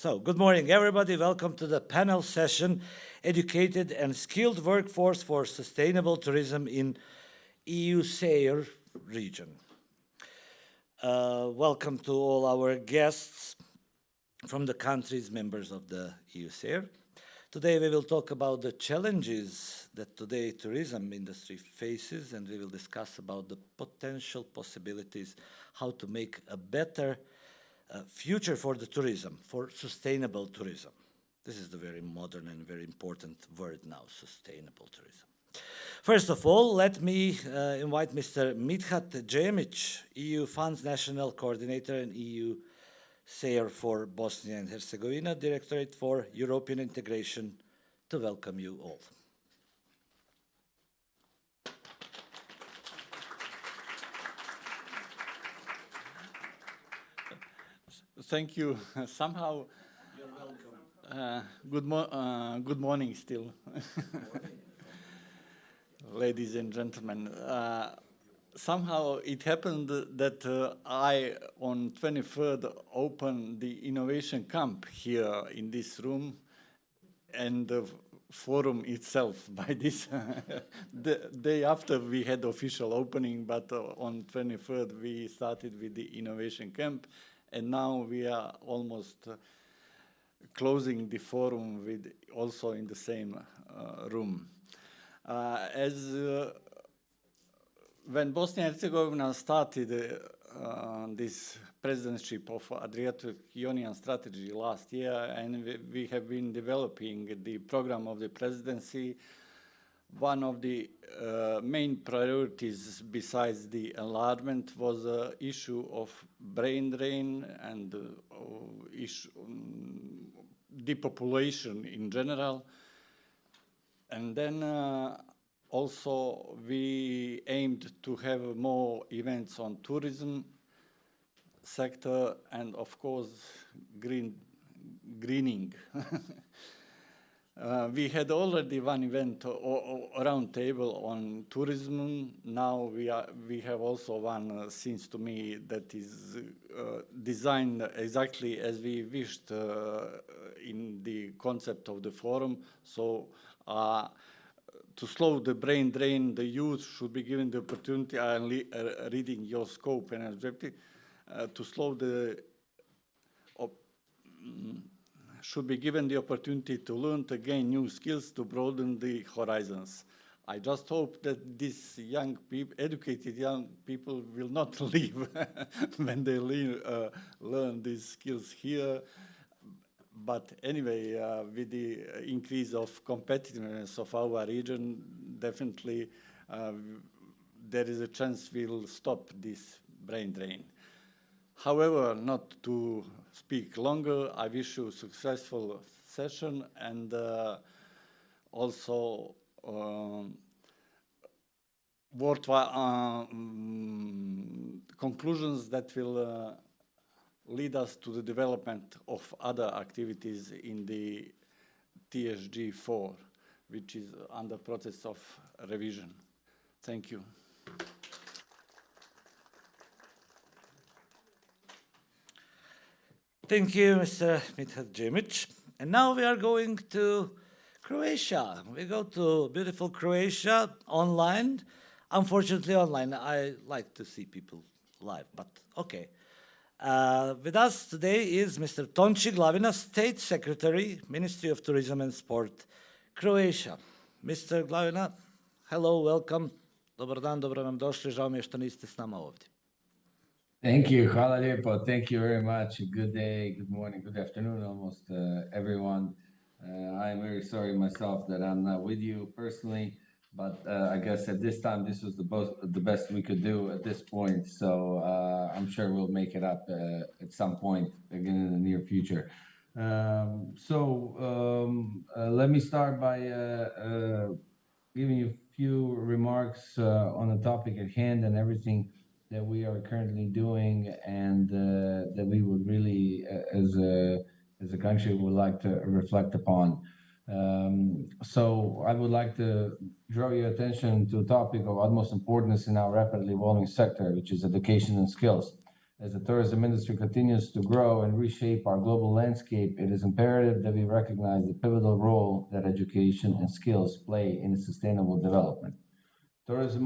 So, good morning, everybody. Welcome to the panel session, Educated and Skilled Workforce for Sustainable Tourism in EUSAIR region. Welcome to all our guests from the countries members of the EUSAIR. Today we will talk about the challenges that today tourism industry faces, and we will discuss about the potential possibilities, how to make a better future for the tourism, for sustainable tourism. This is the very modern and very important word now, sustainable tourism. First of all, let me invite Mr. Mithat Djemic, EU Funds National Coordinator and EU SAIR for Bosnia and Herzegovina, Directorate for European Integration, to welcome you all. Thank you. Somehow, You're welcome. Good morning still, ladies and gentlemen. Somehow it happened that I, on 23rd, opened the innovation camp here in this room, and the forum itself by this the day after we had official opening, but on 23rd we started with the innovation camp. And now we are almost closing the forum with also in the same room. When Bosnia and Herzegovina started this presidency of Adriatic Union strategy last year, and we have been developing the program of the presidency, one of the main priorities besides the enlargement was the issue of brain drain and depopulation in general. And then also we aimed to have more events on tourism sector and of course greening. We had already one event round table on tourism. Now we have also one, seems to me, that is designed exactly as we wished in the concept of the forum. So to slow the brain drain, the youth should be given the opportunity, I'm reading your scope and objective, to slow the should be given the opportunity to learn, to gain new skills, to broaden the horizons. I just hope that these young people, educated young people, will not leave when they learn these skills here. But anyway, with the increase of competitiveness of our region, definitely there is a chance we'll stop this brain drain. However, not to speak longer, I wish you a successful session and also worthwhile conclusions that will lead us to the development of other activities in the TSG 4, which is under process of revision. Thank you. Thank you, Mr. Mithat Djemic. And now we are going to Croatia. We go to beautiful Croatia online. Unfortunately, online. I like to see people live, but okay. With us today is Mr. Tonči Glavina, State Secretary, Ministry of Tourism and Sport, Croatia. Mr. Glavina, hello, welcome. Dobar dan, dobro nam došli. Žao mi je što niste s nama ovdje. Thank you. Hvala lijepo. Thank you very much. Good day, good morning, good afternoon, almost everyone. I'm very sorry myself that I'm not with you personally, but I guess at this time, this was the best we could do at this point. So I'm sure we'll make it up at some point again in the near future. Let me start by giving you a few remarks on the topic at hand and everything that we are currently doing and that we would really, as a country, would like to reflect upon. So I would like to draw your attention to a topic of utmost importance in our rapidly evolving sector, which is education and skills. As the tourism industry continues to grow and reshape our global landscape, it is imperative that we recognize the pivotal role that education and skills play in sustainable development. Tourism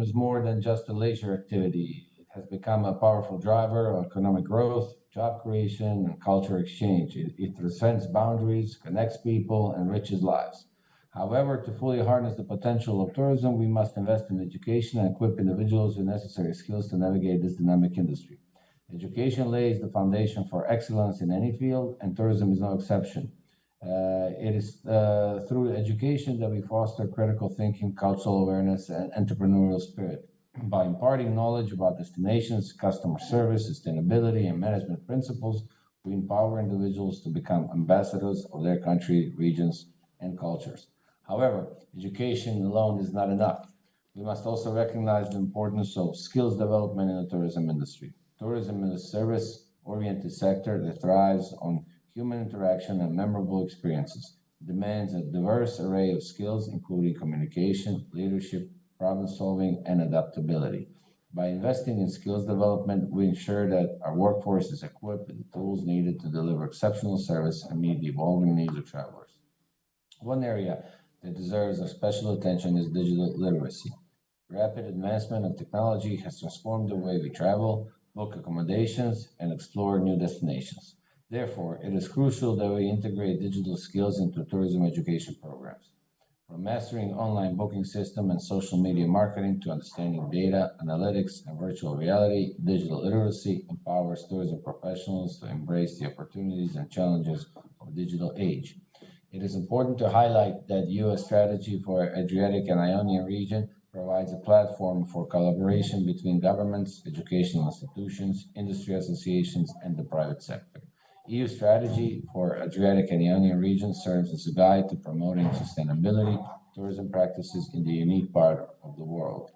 is more than just a leisure activity. It has become a powerful driver of economic growth, job creation, and culture exchange. It transcends boundaries, connects people, and enriches lives. However, to fully harness the potential of tourism, we must invest in education and equip individuals with necessary skills to navigate this dynamic industry. Education lays the foundation for excellence in any field, and tourism is no exception. It is through education that we foster critical thinking, cultural awareness, and entrepreneurial spirit. By imparting knowledge about destinations, customer service, sustainability, and management principles, we empower individuals to become ambassadors of their country, regions, and cultures. However, education alone is not enough. We must also recognize the importance of skills development in the tourism industry. Tourism is a service oriented sector that thrives on human interaction and memorable experiences. It demands a diverse array of skills, including communication, leadership, problem solving, and adaptability. By investing in skills development, we ensure that our workforce is equipped with the tools needed to deliver exceptional service and meet the evolving needs of travelers. One area that deserves our special attention is digital literacy. Rapid advancement of technology has transformed the way we travel, book accommodations, and explore new destinations. Therefore, it is crucial that we integrate digital skills into tourism education programs. From mastering online booking system and social media marketing to understanding data, analytics, and virtual reality, digital literacy empowers tourism professionals to embrace the opportunities and challenges of digital age. It is important to highlight that U.S. strategy for Adriatic and Ionian region provides a platform for collaboration between governments, educational institutions, industry associations, and the private sector. EU strategy for Adriatic and Ionian region serves as a guide to promoting sustainability tourism practices in the unique part of the world.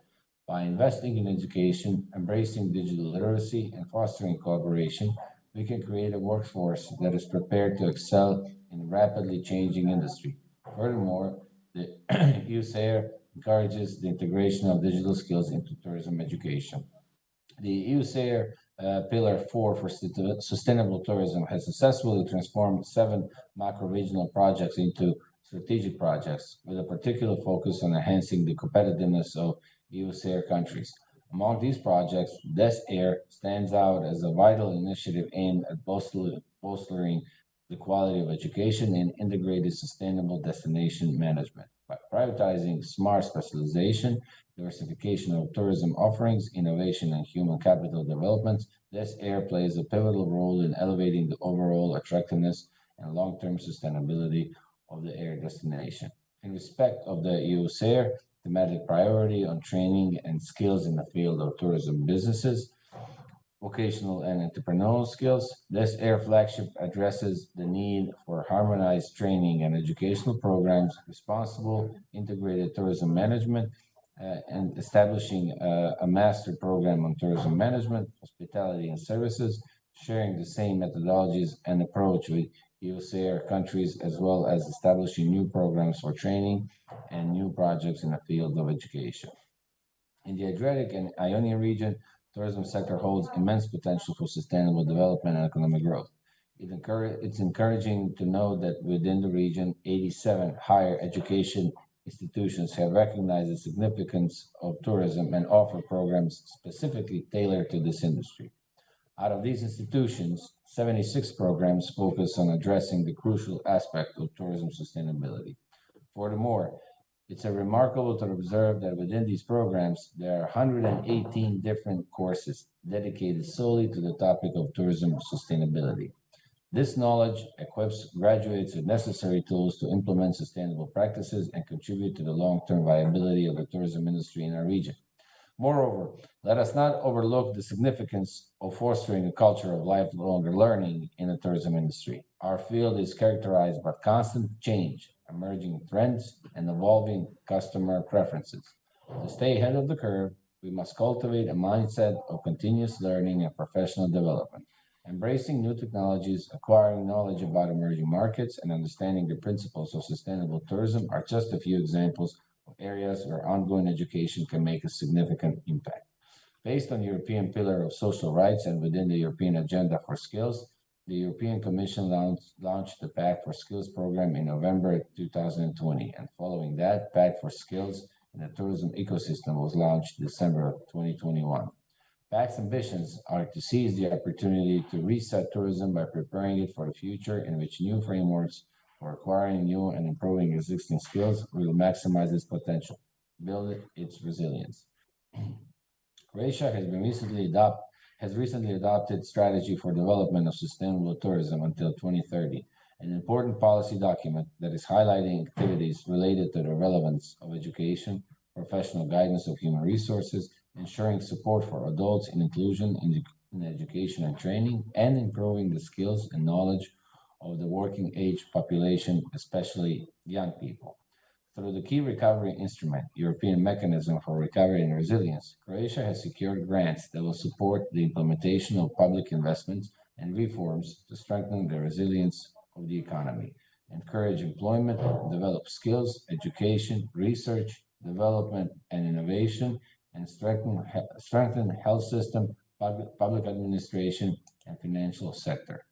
By investing in education, embracing digital literacy, and fostering collaboration, we can create a workforce that is prepared to excel in a rapidly changing industry. Furthermore, the EUSAIR encourages the integration of digital skills into tourism education. The EUSAIR Pillar 4 for Sustainable Tourism has successfully transformed seven macro-regional projects into strategic projects, with a particular focus on enhancing the competitiveness of EUSAIR countries. Among these projects, DESAIR stands out as a vital initiative aimed at bolstering the quality of education and integrated sustainable destination management. By prioritizing smart specialization, diversification of tourism offerings, innovation, and human capital development, this air plays a pivotal role in elevating the overall attractiveness and long-term sustainability of the air destination. In respect of the EUSAIR thematic priority on training and skills in the field of tourism businesses, vocational and entrepreneurial skills, this air flagship addresses the need for harmonized training and educational programs, responsible integrated tourism management, and establishing a master program on tourism management, hospitality, and services, sharing the same methodologies and approach with EUSAIR countries, as well as establishing new programs for training and new projects in the field of education. In the Adriatic and Ionian region, tourism sector holds immense potential for sustainable development and economic growth. It's encouraging to know that within the region, 87 higher education institutions have recognized the significance of tourism and offer programs specifically tailored to this industry. Out of these institutions, 76 programs focus on addressing the crucial aspect of tourism sustainability. Furthermore, it's remarkable to observe that within these programs, there are 118 different courses dedicated solely to the topic of tourism sustainability. This knowledge equips graduates with necessary tools to implement sustainable practices and contribute to the long-term viability of the tourism industry in our region. Moreover, let us not overlook the significance of fostering a culture of lifelong learning in the tourism industry. Our field is characterized by constant change, emerging trends, and evolving customer preferences. To stay ahead of the curve, we must cultivate a mindset of continuous learning and professional development. Embracing new technologies, acquiring knowledge about emerging markets, and understanding the principles of sustainable tourism are just a few examples of areas where ongoing education can make a significant impact. Based on the European Pillar of Social Rights and within the European Agenda for Skills, the European Commission launched the Pact for Skills program in November 2020, and following that, Pact for Skills in the tourism ecosystem was launched December of 2021. PAC's ambitions are to seize the opportunity to reset tourism by preparing it for a future in which new frameworks for acquiring new and improving existing skills will maximize its potential, build its resilience. Croatia has recently adopted strategy for development of sustainable tourism until 2030, an important policy document that is highlighting activities related to the relevance of education, professional guidance of human resources, ensuring support for adults in inclusion in education and training, and improving the skills and knowledge of the working age population, especially young people. Through the key recovery instrument, European Mechanism for Recovery and Resilience, Croatia has secured grants that will support the implementation of public investments and reforms to strengthen the resilience of the economy, encourage employment, develop skills, education, research, development, and innovation, and strengthen health system, public administration, and financial sector.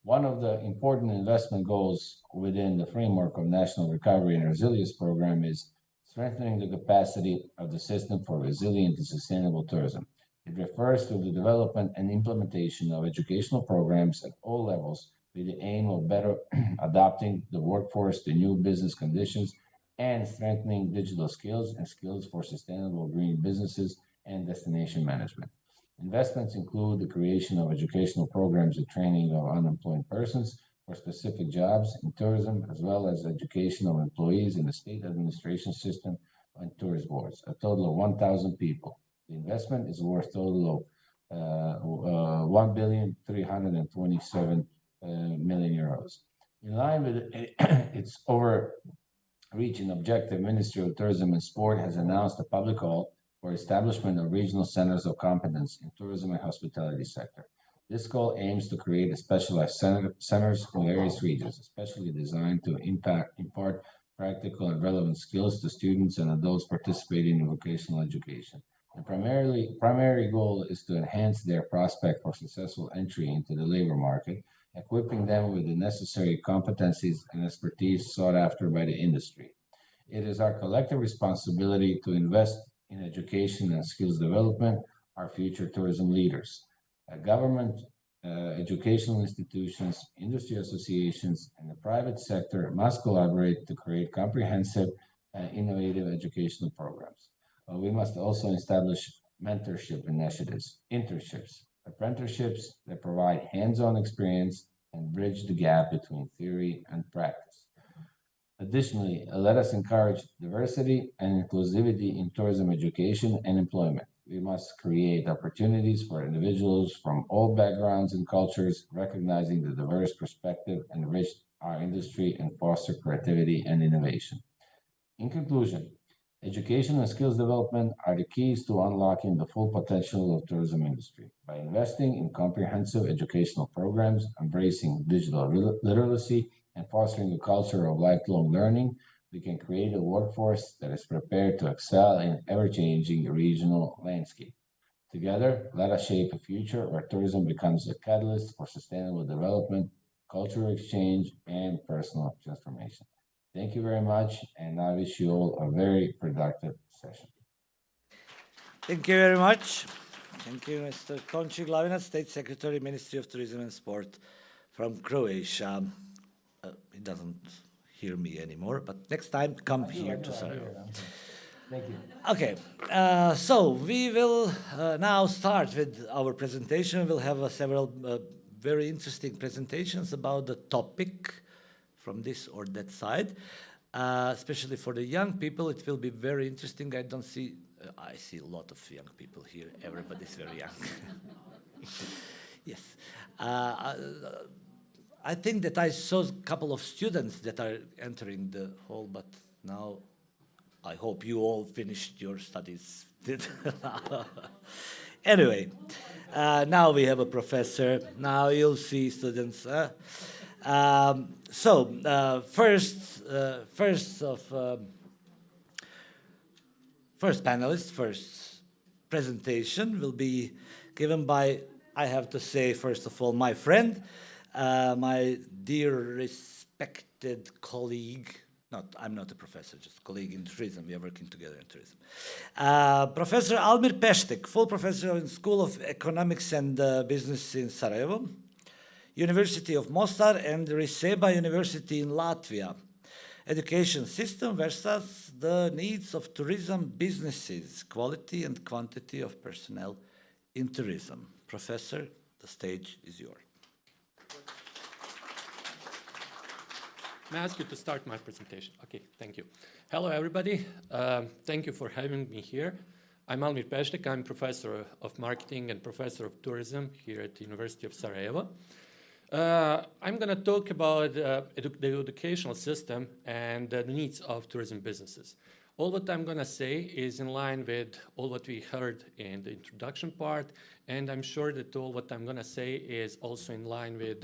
One of the important investment goals within the framework of National Recovery and Resilience Program is strengthening the capacity of the system for resilient and sustainable tourism. It refers to the development and implementation of educational programs at all levels with the aim of better adapting the workforce to new business conditions and strengthening digital skills and skills for sustainable green businesses and destination management. Investments include the creation of educational programs and training of unemployed persons for specific jobs in tourism, as well as education of employees in the state administration system and tourist boards, a total of 1,000 people. The investment is worth a total of 1,327 million euros. In line with its overreaching objective, Ministry of Tourism and Sport has announced a public call for establishment of regional centers of competence in tourism and hospitality sector. This call aims to create a specialized centers in various regions, especially designed to impart practical and relevant skills to students and adults participating in vocational education. The primary goal is to enhance their prospect for successful entry into the labor market, equipping them with the necessary competencies and expertise sought after by the industry. It is our collective responsibility to invest in education and skills development, our future tourism leaders. Government, educational institutions, industry associations, and the private sector must collaborate to create comprehensive and innovative educational programs. We must also establish mentorship initiatives, internships, apprenticeships that provide hands-on experience and bridge the gap between theory and practice. Additionally, let us encourage diversity and inclusivity in tourism education and employment. We must create opportunities for individuals from all backgrounds and cultures, recognizing the diverse perspective, enrich our industry, and foster creativity and innovation. In conclusion, education and skills development are the keys to unlocking the full potential of tourism industry. By investing in comprehensive educational programs, embracing digital literacy, and fostering a culture of lifelong learning, we can create a workforce that is prepared to excel in ever-changing regional landscape. Together, let us shape a future where tourism becomes a catalyst for sustainable development, cultural exchange, and personal transformation. Thank you very much, and I wish you all a very productive session. Thank you very much. Thank you, Mr. Tonči Glavina, State Secretary, Ministry of Tourism and Sport from Croatia. He doesn't hear me anymore, but next time come here to Sarajevo. Thank you. Okay, so we will now start with our presentation. We'll have several very interesting presentations about the topic from this or that side. Especially for the young people, it will be very interesting. I see a lot of young people here. Everybody's very young. Yes. I think that I saw a couple of students that are entering the hall, but now I hope you all finished your studies. Anyway, now we have a professor. Now you'll see students. First panelist, first presentation will be given by, I have to say, first of all, my friend, my dear respected colleague. I'm not a professor, just colleague in tourism. We are working together in tourism. Professor Almir Peštek, full professor in School of Economics and Business in Sarajevo, University of Mostar, and Riseba University in Latvia. Education system versus the needs of tourism businesses, quality and quantity of personnel in tourism. Professor, the stage is yours. May I ask you to start my presentation? Okay, thank you. Hello, everybody. Thank you for having me here. I'm Almir Peštek. I'm professor of marketing and professor of tourism here at the University of Sarajevo. I'm going to talk about the educational system and the needs of tourism businesses. All what I'm going to say is in line with all what we heard in the introduction part, and I'm sure that all what I'm going to say is also in line with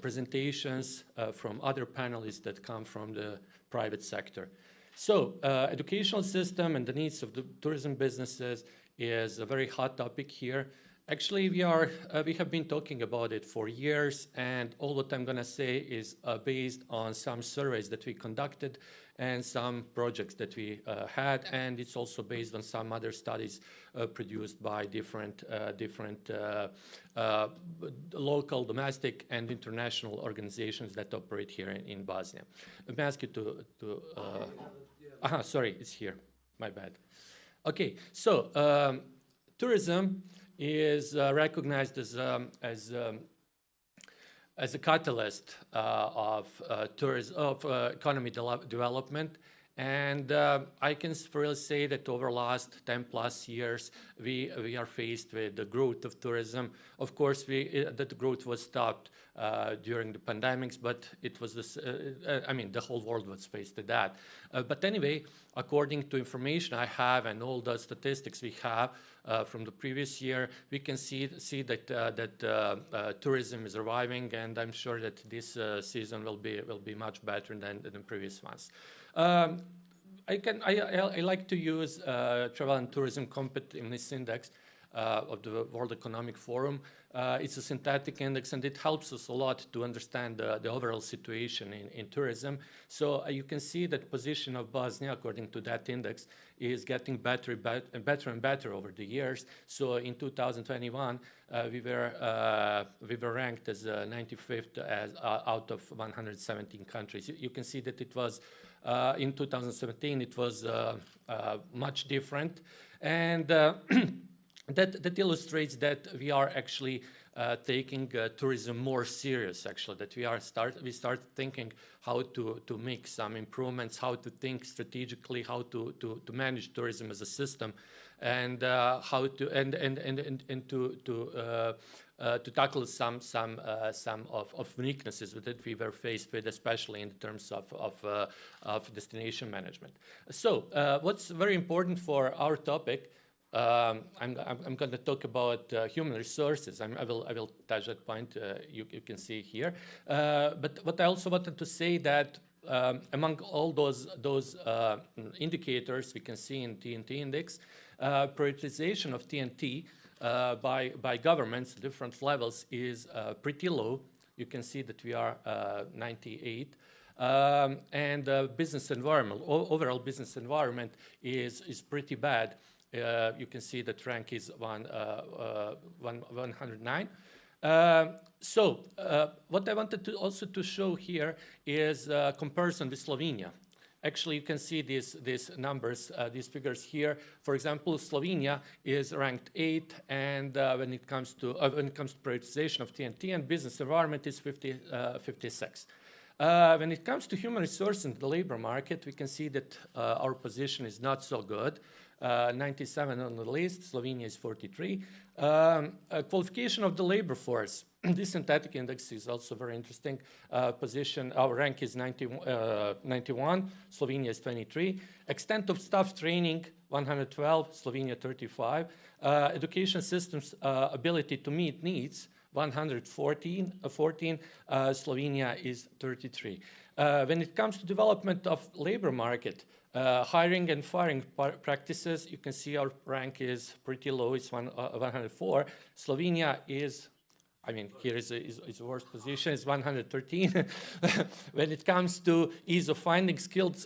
presentations from other panelists that come from the private sector. So, educational system and the needs of the tourism businesses is a very hot topic here. Actually, we have been talking about it for years, and all what I'm going to say is based on some surveys that we conducted and some projects that we had, and it's also based on some other studies produced by different local, domestic, and international organizations that operate here in Bosnia. Let me ask you sorry, it's here. My bad. Okay, so tourism is recognized as a catalyst of economy development, and I can really say that over the last 10 plus years we are faced with the growth of tourism. Of course, that growth was stopped during the pandemics, but it was the whole world was faced with that. But anyway, according to information I have and all the statistics we have from the previous year, we can see that tourism is reviving, and I'm sure that this season will be much better than the previous ones. I like to use Travel and Tourism Competitiveness Index of the World Economic Forum. It's a synthetic index, and it helps us a lot to understand the overall situation in tourism. So you can see that position of Bosnia, according to that index, is getting better and better over the years. So in 2021, we were ranked as 95th out of 117 countries. You can see that it was in 2017 it was much different, and that illustrates that we are actually taking tourism more serious, actually, that we start thinking how to make some improvements, how to think strategically, how to manage tourism as a system, and how to to tackle some of weaknesses that we were faced with, especially in terms of destination management. So what's very important for our topic, I'm going to talk about human resources. I will touch that point. You can see here. But what I also wanted to say that among all those indicators we can see in TNT index, prioritization of TNT by governments, different levels, is pretty low. You can see that we are 98. And business environment, overall business environment is pretty bad. You can see that rank is 109. So what I wanted to also to show here is comparison with Slovenia. Actually, you can see these numbers, these figures here. For example, Slovenia is ranked 8, and when it comes to prioritization of TNT and business environment, is 56. When it comes to human resource and the labor market, we can see that our position is not so good. 97 on the list, Slovenia is 43. Qualification of the labor force. This synthetic index is also very interesting position. Our rank is 91, Slovenia is 23. Extent of staff training, 112, Slovenia 35. Education systems ability to meet needs, 114, Slovenia is 33. When it comes to development of labor market, hiring and firing practices, you can see our rank is pretty low, it's 104. Slovenia is, I mean, here is a worst position, it's 113. When it comes to ease of finding skilled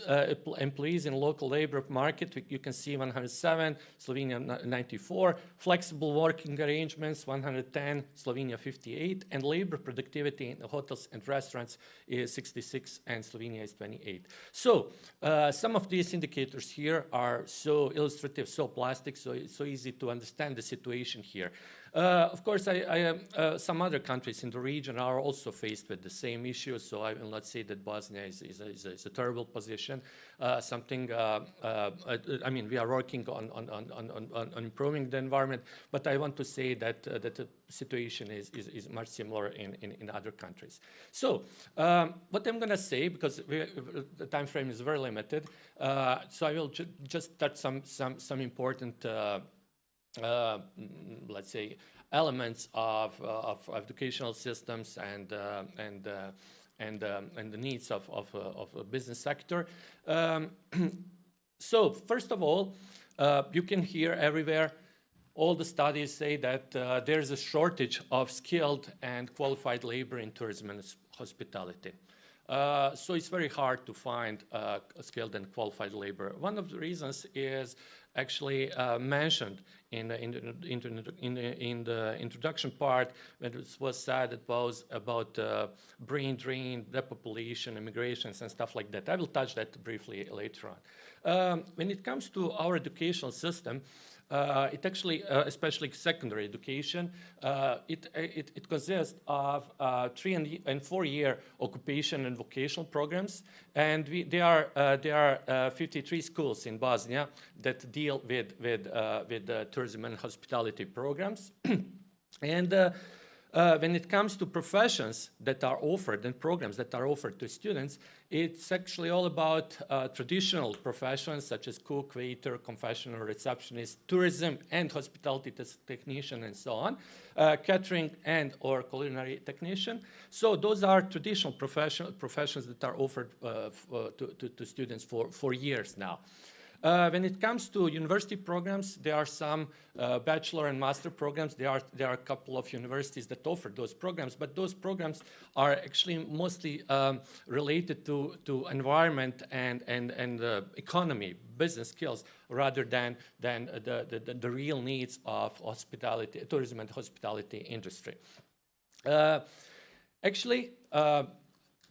employees in local labor market, you can see 107, Slovenia 94. Flexible working arrangements, 110, Slovenia 58. And labor productivity in hotels and restaurants is 66, and Slovenia is 28. So some of these indicators here are so illustrative, so plastic, so it's so easy to understand the situation here. Of course, some other countries in the region are also faced with the same issue, so I will not say that Bosnia is a terrible position. I mean, we are working on improving the environment, but I want to say that the situation is much similar in other countries. So what I'm going to say, because the time frame is very limited, so I will just touch some important let's say, elements of educational systems and the needs of a business sector. So first of all, you can hear everywhere, all the studies say that there's a shortage of skilled and qualified labor in tourism and hospitality. So it's very hard to find skilled and qualified labor. One of the reasons is actually mentioned in the introduction part, when it was said it was about brain drain, depopulation, immigrations, and stuff like that. I will touch that briefly later on. When it comes to our educational system, it actually, especially secondary education, it consists of 3 and 4 year occupation and vocational programs, and there are 53 schools in Bosnia that deal with tourism and hospitality programs. And when it comes to professions that are offered and programs that are offered to students, it's actually all about traditional professions such as cook, waiter, confectioner, receptionist, tourism and hospitality technician, and so on, catering and or culinary technician. So those are traditional professions that are offered to students for years now. When it comes to university programs, there are some bachelor and master programs. There are a couple of universities that offer those programs, but those programs are actually mostly related to environment and economy, business skills, rather than the real needs of hospitality, tourism and hospitality industry. Actually,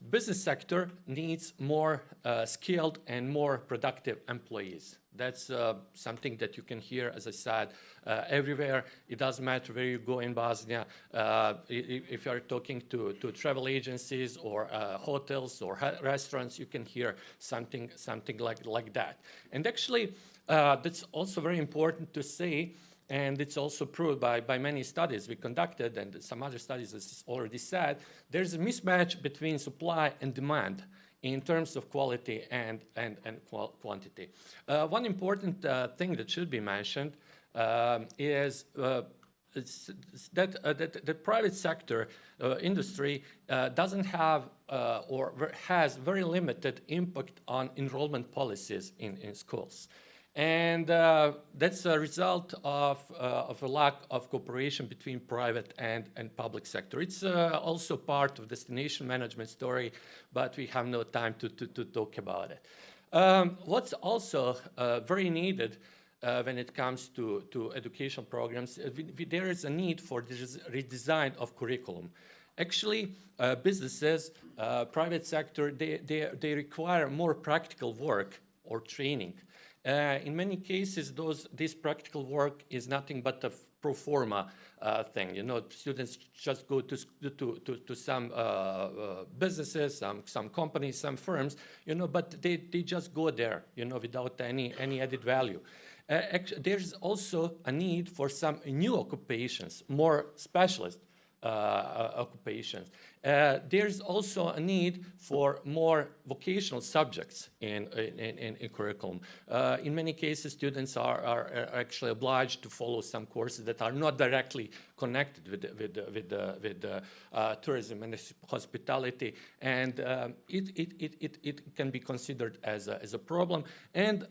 business sector needs more skilled and more productive employees. That's something that you can hear, as I said, everywhere. It doesn't matter where you go in Bosnia. If you are talking to travel agencies or hotels or restaurants, you can hear something like that. And actually, that's also very important to say, and it's also proved by many studies we conducted, and some other studies, as already said, there's a mismatch between supply and demand in terms of quality and quantity. One important thing that should be mentioned is that the private sector industry doesn't have or has very limited impact on enrollment policies in schools. And that's a result of a lack of cooperation between private and public sector. It's also part of destination management story, but we have no time to talk about it. What's also very needed when it comes to education programs, there is a need for redesign of curriculum. Actually, businesses, private sector, they require more practical work or training. In many cases, this practical work is nothing but a pro forma thing. You know, students just go to some businesses, some companies, some firms, you know, but they just go there, you know, without any added value. There's also a need for some new occupations, more specialist occupations. There's also a need for more vocational subjects in curriculum. In many cases, students are actually obliged to follow some courses that are not directly connected with tourism and hospitality, and it can be considered as a problem. And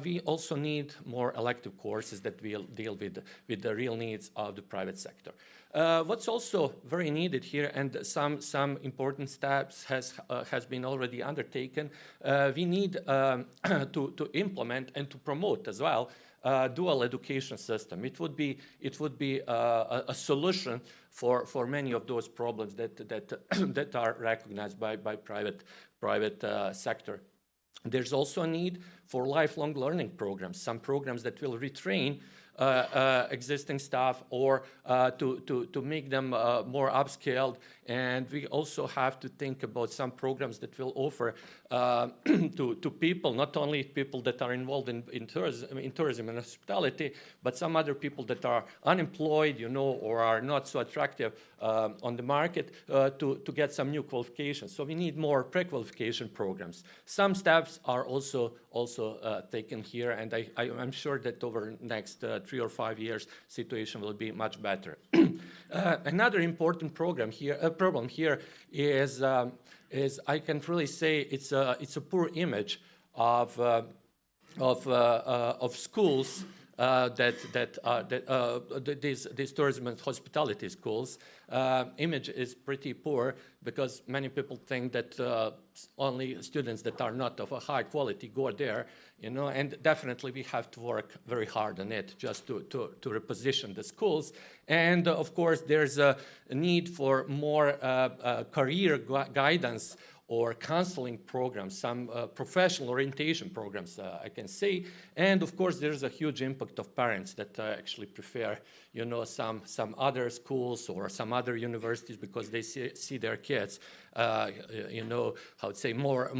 we also need more elective courses that will deal with the real needs of the private sector. What's also very needed here, and some important steps has been already undertaken, we need to implement and to promote as well dual education system. It would be a solution for many of those problems that are recognized by private sector. There's also a need for lifelong learning programs, some programs that will retrain existing staff or to make them more upscaled. And we also have to think about some programs that will offer to people, not only people that are involved in tourism and hospitality, but some other people that are unemployed, or are not so attractive on the market to get some new qualifications. So we need more pre-qualification programs. Some steps are also taken here, and I'm sure that over the next 3 or 5 years, situation will be much better. Another important problem here is I can really say it's a poor image of schools these tourism and hospitality schools. Image is pretty poor because many people think that only students that are not of a high quality go there, and definitely we have to work very hard on it just to reposition the schools. And of course, there's a need for more career guidance or counseling programs, some professional orientation programs, I can say. And of course, there's a huge impact of parents that actually prefer, some other schools or some other universities because they see their kids, how to say, more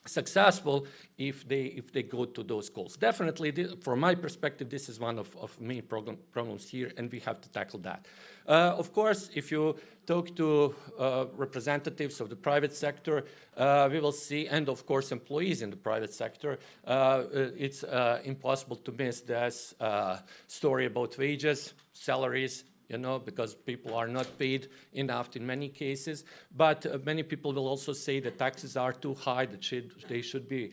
successful if they go to those schools. Definitely, from my perspective, this is one of main problems here, and we have to tackle that. Of course, if you talk to representatives of the private sector, we will see, and of course employees in the private sector, it's impossible to miss this story about wages, salaries, because people are not paid enough in many cases. But many people will also say that taxes are too high, that they should be,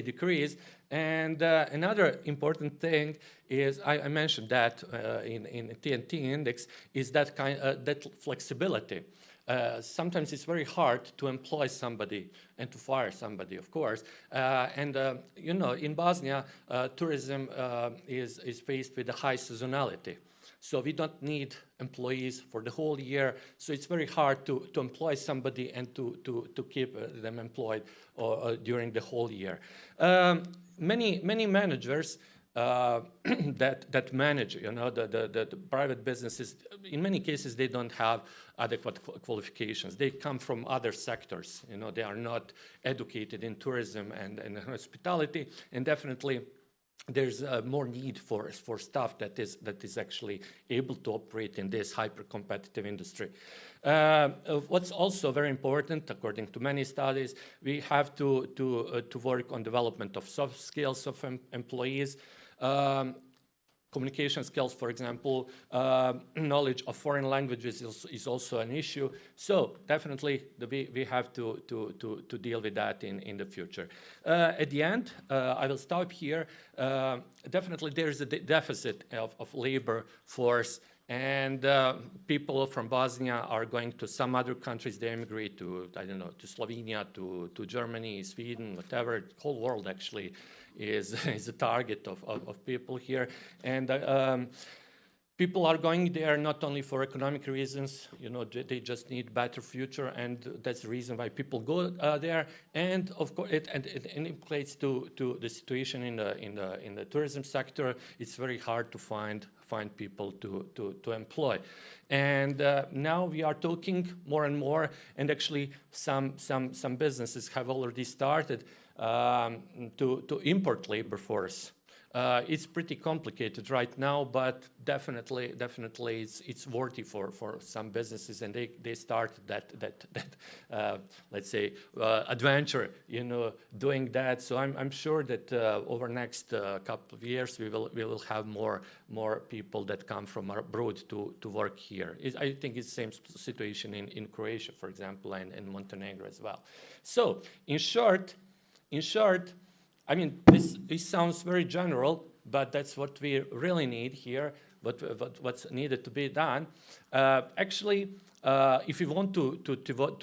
decreased. And another important thing is, I mentioned that in TNT index, is that that flexibility. Sometimes it's very hard to employ somebody and to fire somebody, of course. In Bosnia, tourism is faced with a high seasonality. So we don't need employees for the whole year. So it's very hard to employ somebody and to keep them employed during the whole year. Many managers that manage, the private businesses, in many cases, they don't have adequate qualifications. They come from other sectors. They are not educated in tourism and hospitality, and definitely there's more need for staff that is actually able to operate in this hyper-competitive industry. What's also very important, according to many studies, we have to work on development of soft skills of employees. Communication skills, for example, knowledge of foreign languages is also an issue. So definitely we have to deal with that in the future. At the end, I will stop here. Definitely there is a deficit of labor force, and people from Bosnia are going to some other countries. They immigrate to, to Slovenia, to Germany, Sweden, whatever. The whole world actually is a target of people here. And people are going there not only for economic reasons, they just need better future, and that's the reason why people go there. And of course, it relates to the situation in the tourism sector. It's very hard to find people to employ. And now we are talking more and more, and actually some businesses have already started to import labor force It's pretty complicated right now, but definitely it's worthy for some businesses, and they start that let's say adventure, doing that. So I'm sure that over next couple of years we will have more people that come from abroad to work here. I think it's the same situation in Croatia, for example, and in Montenegro as well. So in short, I mean, this sounds very general, but that's what we really need here, what's needed to be done. Actually, if we want to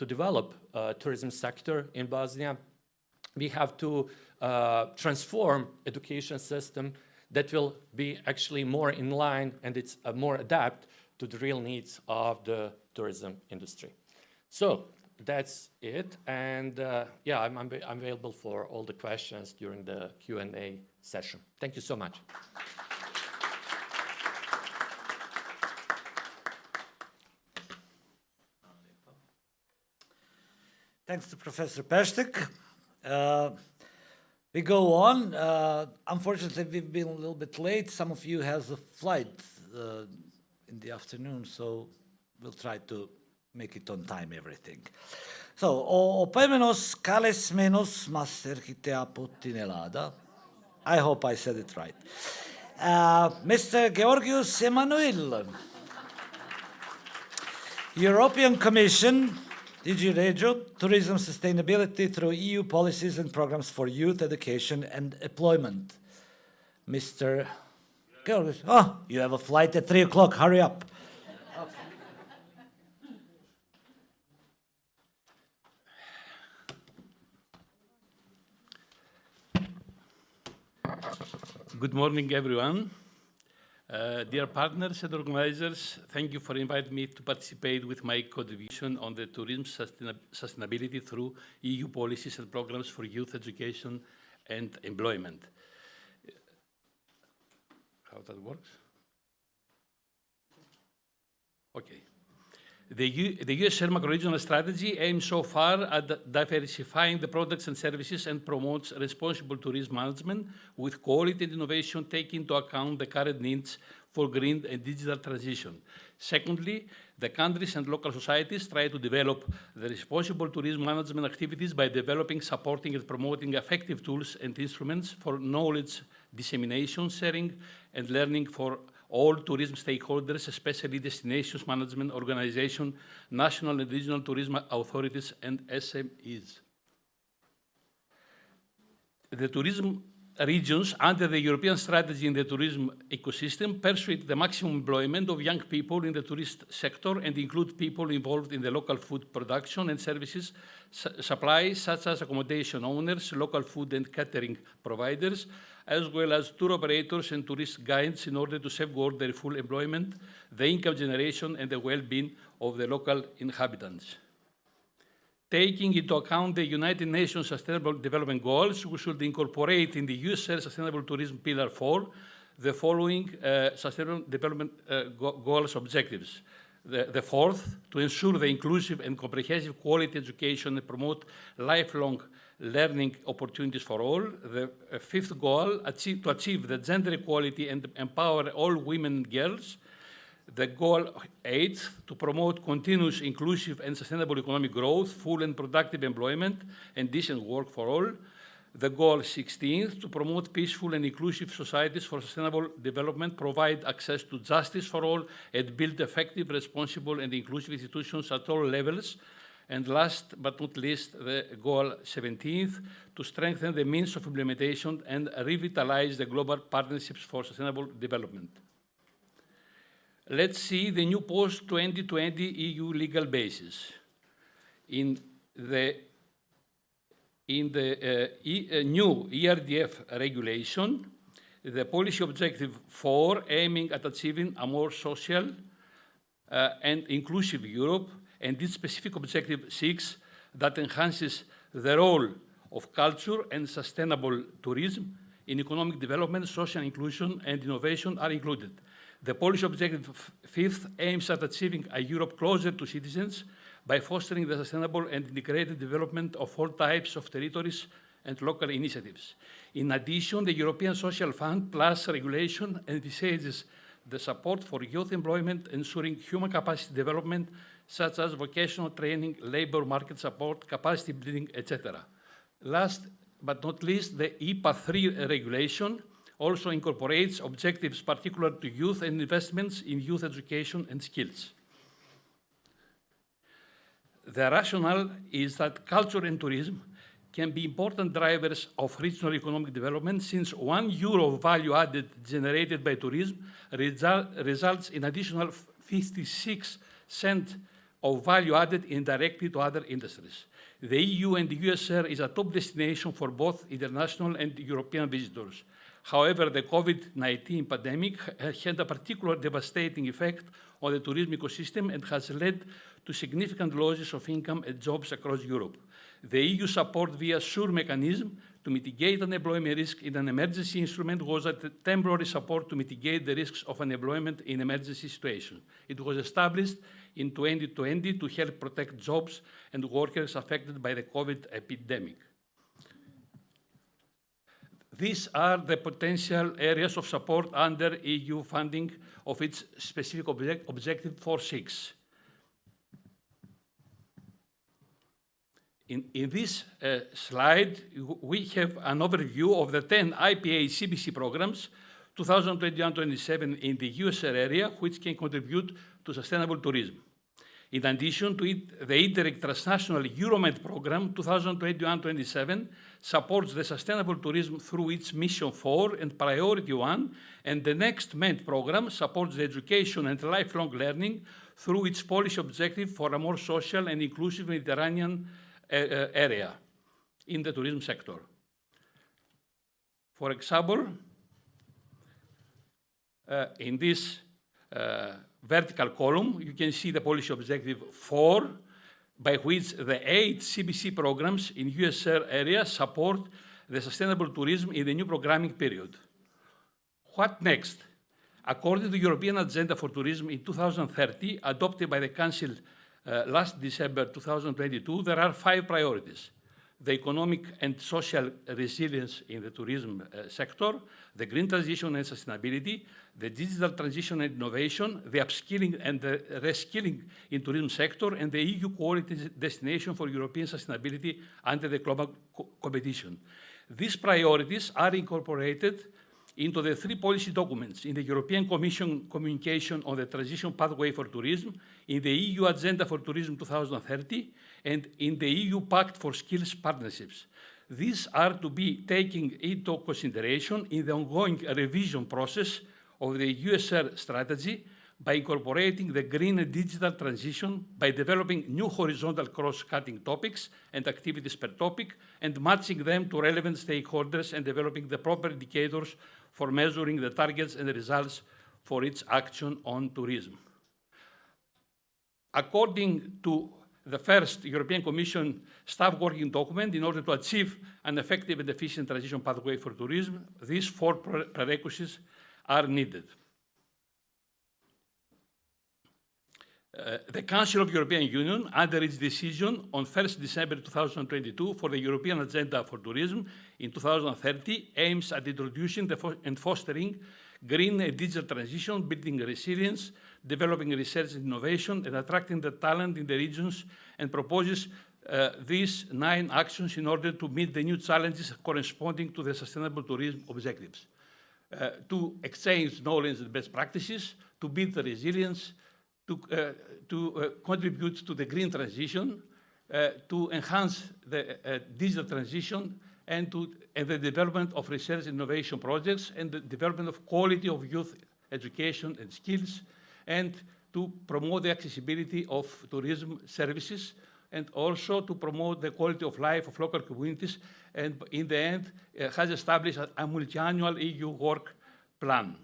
develop tourism sector in Bosnia, we have to transform education system that will be actually more in line, and it's more adapt to the real needs of the tourism industry. So that's it, and yeah, I'm available for all the questions during the Q&A session. Thank you so much. Thanks to Professor Pestek. We go on. Unfortunately, we've been a little bit late. Some of you has a flight in the afternoon, so we'll try to make it on time, everything. So, o poimenos kales menos master hitea putinelada. I hope I said it right. Mr. Georgios Emanuel, European Commission, DG Regio, Tourism Sustainability through EU policies and programs for youth education and employment. Mr. Georgios, oh, you have a flight at 3 o'clock, hurry up. Good morning, everyone. Dear partners and organizers, thank you for inviting me to participate with my contribution on the tourism sustainability through EU policies and programs for youth education and employment. How that works? Okay. The EUSAIR macro-regional strategy aims so far at diversifying the products and services and promotes responsible tourism management with quality and innovation, taking into account the current needs for green and digital transition. Secondly, the countries and local societies try to develop the responsible tourism management activities by developing, supporting, and promoting effective tools and instruments for knowledge dissemination, sharing, and learning for all tourism stakeholders, especially destinations management organization, national and regional tourism authorities, and SMEs. The tourism regions under the European strategy in the tourism ecosystem pursue the maximum employment of young people in the tourist sector and include people involved in the local food production and services supply, such as accommodation owners, local food and catering providers, as well as tour operators and tourist guides in order to safeguard their full employment, the income generation, and the well-being of the local inhabitants. Taking into account the United Nations Sustainable Development Goals, we should incorporate in the EUSAIR Sustainable Tourism Pillar 4 the following Sustainable Development Goals objectives. The fourth, to ensure the inclusive and comprehensive quality education and promote lifelong learning opportunities for all. The fifth goal, to achieve the gender equality and empower all women and girls. The goal 8, to promote continuous, inclusive, and sustainable economic growth, full and productive employment, and decent work for all. The goal 16, to promote peaceful and inclusive societies for sustainable development, provide access to justice for all, and build effective, responsible, and inclusive institutions at all levels. And last but not least, the goal 17th, to strengthen the means of implementation and revitalize the global partnerships for sustainable development. Let's see the new post-2020 EU legal basis. In the new ERDF regulation, the policy objective 4, aiming at achieving a more social and inclusive Europe, and its specific objective 6, that enhances the role of culture and sustainable tourism in economic development, social inclusion, and innovation are included. The policy objective 5th aims at achieving a Europe closer to citizens by fostering the sustainable and integrated development of all types of territories and local initiatives. In addition, the European Social Fund Plus regulation envisages the support for youth employment, ensuring human capacity development, such as vocational training, labor market support, capacity building, etc. Last but not least, the IPA 3 regulation also incorporates objectives particular to youth and investments in youth education and skills. The rationale is that culture and tourism can be important drivers of regional economic development, since €1 of value added generated by tourism results in additional 56 cents of value added indirectly to other industries. The EU and the EUSAIR is a top destination for both international and European visitors. However, the COVID-19 pandemic had a particular devastating effect on the tourism ecosystem and has led to significant losses of income and jobs across Europe. The EU support via SURE mechanism to mitigate unemployment risk in an emergency instrument was a temporary support to mitigate the risks of unemployment in emergency situations. It was established in 2020 to help protect jobs and workers affected by the COVID epidemic. These are the potential areas of support under EU funding of its specific objective 4.6. In this slide, we have an overview of the 10 IPA CBC programs, 2021-27 in the EUSAIR area, which can contribute to sustainable tourism. In addition to it, the Indirect Transnational Euromed program 2021-27 supports the sustainable tourism through its Mission 4 and Priority 1, and the Next MENT program supports the education and lifelong learning through its policy objective for a more social and inclusive Mediterranean area in the tourism sector. For example, in this vertical column, you can see the policy objective 4, by which the 8 CBC programs in EUSAIR area support the sustainable tourism in the new programming period. What next? According to the European Agenda for Tourism in 2030, adopted by the Council last December 2022, there are 5 priorities: the economic and social resilience in the tourism sector, the green transition and sustainability, the digital transition and innovation, the upskilling and the reskilling in tourism sector, and the EU quality destination for European sustainability under the global competition. These priorities are incorporated into the 3 policy documents: in the European Commission communication on the transition pathway for tourism, in the EU Agenda for Tourism 2030, and in the EU Pact for Skills Partnerships. These are to be taken into consideration in the ongoing revision process of the EUSAIR strategy by incorporating the green and digital transition, by developing new horizontal cross-cutting topics and activities per topic, and matching them to relevant stakeholders and developing the proper indicators for measuring the targets and the results for its action on tourism. According to the first European Commission staff working document, in order to achieve an effective and efficient transition pathway for tourism, these 4 prerequisites are needed. The Council of the European Union, under its decision on 1st December 2022 for the European Agenda for Tourism in 2030, aims at introducing and fostering green and digital transition, building resilience, developing research and innovation, and attracting the talent in the regions, and proposes these 9 actions in order to meet the new challenges corresponding to the sustainable tourism objectives. To exchange knowledge and best practices, to build the resilience, to contribute to the green transition, to enhance the digital transition, and the development of research and innovation projects, and the development of quality of youth education and skills, and to promote the accessibility of tourism services, and also to promote the quality of life of local communities, and in the end has established a multi-annual EU work plan.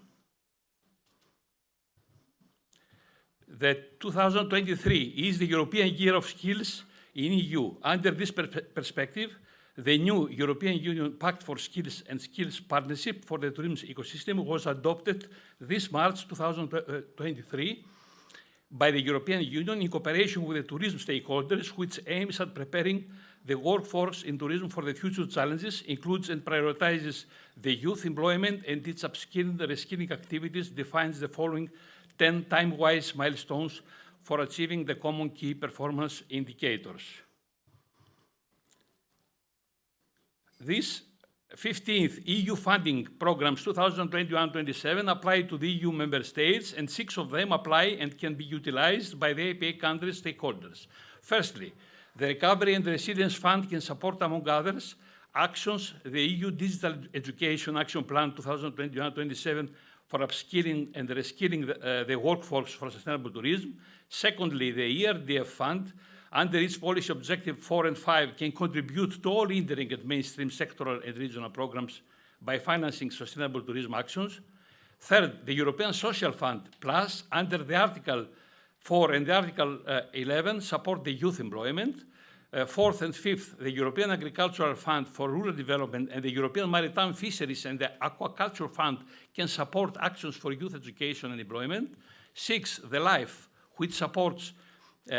The 2023 is the European Year of Skills in EU. Under this perspective, the new European Union Pact for Skills and Skills Partnership for the tourism ecosystem was adopted this March 2023 by the European Union in cooperation with the tourism stakeholders, which aims at preparing the workforce in tourism for the future challenges, includes and prioritizes the youth employment, and its upskilling and reskilling activities defines the following 10 time-wise milestones for achieving the common key performance indicators. These 15th EU funding programs 2021-27 apply to the EU member states, and 6 of them apply and can be utilized by the APA country stakeholders. Firstly, the Recovery and Resilience Fund can support, among others, actions, the EU Digital Education Action Plan 2021-27 for upskilling and reskilling the workforce for sustainable tourism. Secondly, the ERDF Fund, under its policy objective 4 and 5, can contribute to all interim and mainstream sectoral and regional programs by financing sustainable tourism actions. Third, the European Social Fund Plus, under the Article 4 and the Article 11, support the youth employment. Fourth and fifth, the European Agricultural Fund for Rural Development and the European Maritime Fisheries and the Aquaculture Fund can support actions for youth education and employment. Sixth, the LIFE, which supports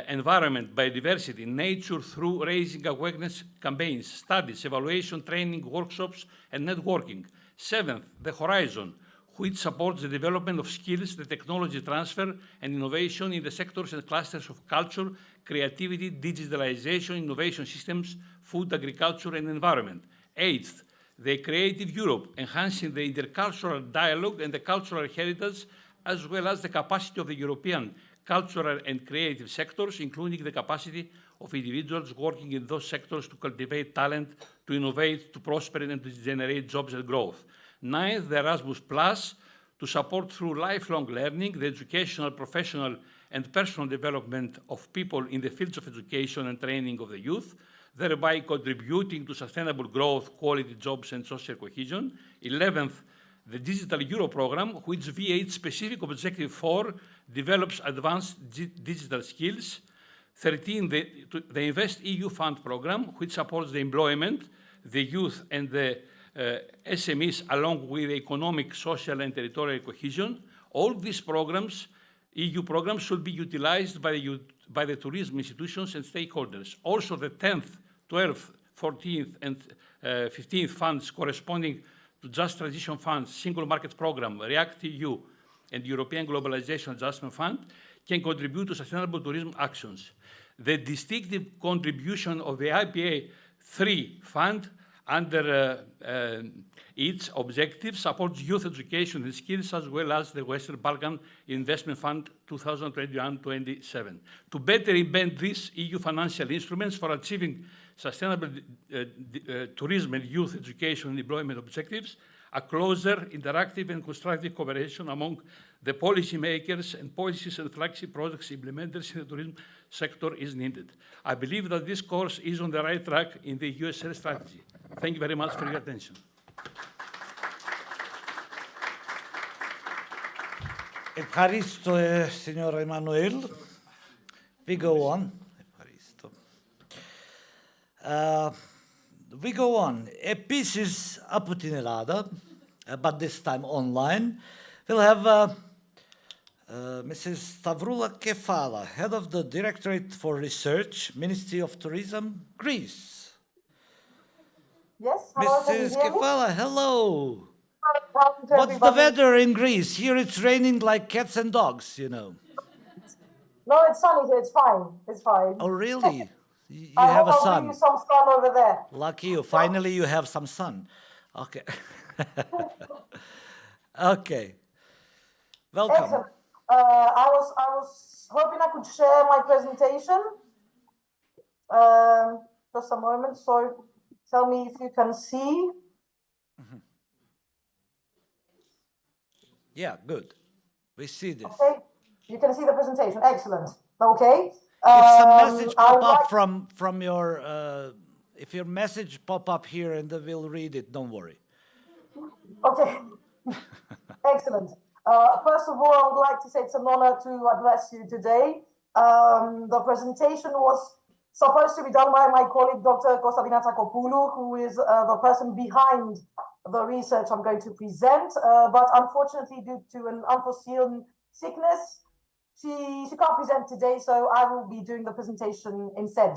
environment, biodiversity, nature through raising awareness campaigns, studies, evaluation, training, workshops, and networking. Seventh, the Horizon, which supports the development of skills, the technology transfer, and innovation in the sectors and clusters of culture, creativity, digitalization, innovation systems, food, agriculture, and environment. Eighth, the Creative Europe, enhancing the intercultural dialogue and the cultural heritage, as well as the capacity of the European cultural and creative sectors, including the capacity of individuals working in those sectors to cultivate talent, to innovate, to prosper, and to generate jobs and growth. Ninth, the Erasmus Plus, to support through lifelong learning the educational, professional, and personal development of people in the fields of education and training of the youth, thereby contributing to sustainable growth, quality jobs, and social cohesion. 11th, the Digital Euro program, which via its specific objective 4 develops advanced digital skills. 13, the Invest EU Fund program, which supports the employment, the youth, and the SMEs, along with economic, social, and territorial cohesion. All these programs, EU programs, should be utilized by the tourism institutions and stakeholders. Also, the 10th, 12th, 14th, and 15th funds corresponding to Just Transition Funds, Single Market Program, REACT-EU, and European Globalization Adjustment Fund can contribute to sustainable tourism actions. The distinctive contribution of the IPA 3 fund under its objective supports youth education and skills, as well as the Western Balkan Investment Fund 2021-27. To better embed these EU financial instruments for achieving sustainable tourism and youth education and employment objectives, a closer, interactive, and constructive cooperation among the policymakers and policies and flagship projects implementers in the tourism sector is needed. I believe that this course is on the right track in the EUSAIR strategy. Thank you very much for your attention. Evharisto, Signor Emanuel. We go on. Evharisto. We go on. A piece is Aputinelada, but this time online. We'll have Mrs. Stavrula Kefala, head of the Directorate for Research, Ministry of Tourism, Greece. Yes, hello, can you Mrs. hear me? Kefala, hello. Welcome to What's the everybody. weather in Greece? Here it's raining like cats and dogs, you know. No, it's sunny here, it's fine. It's fine. Oh, really? You I have hope a I'll sun. bring you some sun over there. Lucky you. Finally, you have some sun. Okay. Okay. Welcome. Excellent. I was hoping I could share my presentation. Just a moment. So tell me if you can see. Yeah, good. We see this. Okay. You can see the presentation. Excellent. Okay. If some message I would pop up like- from your, if your message pop up here and we'll read it, don't worry. Okay. Excellent. First of all, I would like to say it's an honor to address you today. The presentation was supposed to be done by my colleague, Dr. Kostadina Takopoulou, who is the person behind the research I'm going to present. But unfortunately, due to an unforeseen sickness, she can't present today, so I will be doing the presentation instead.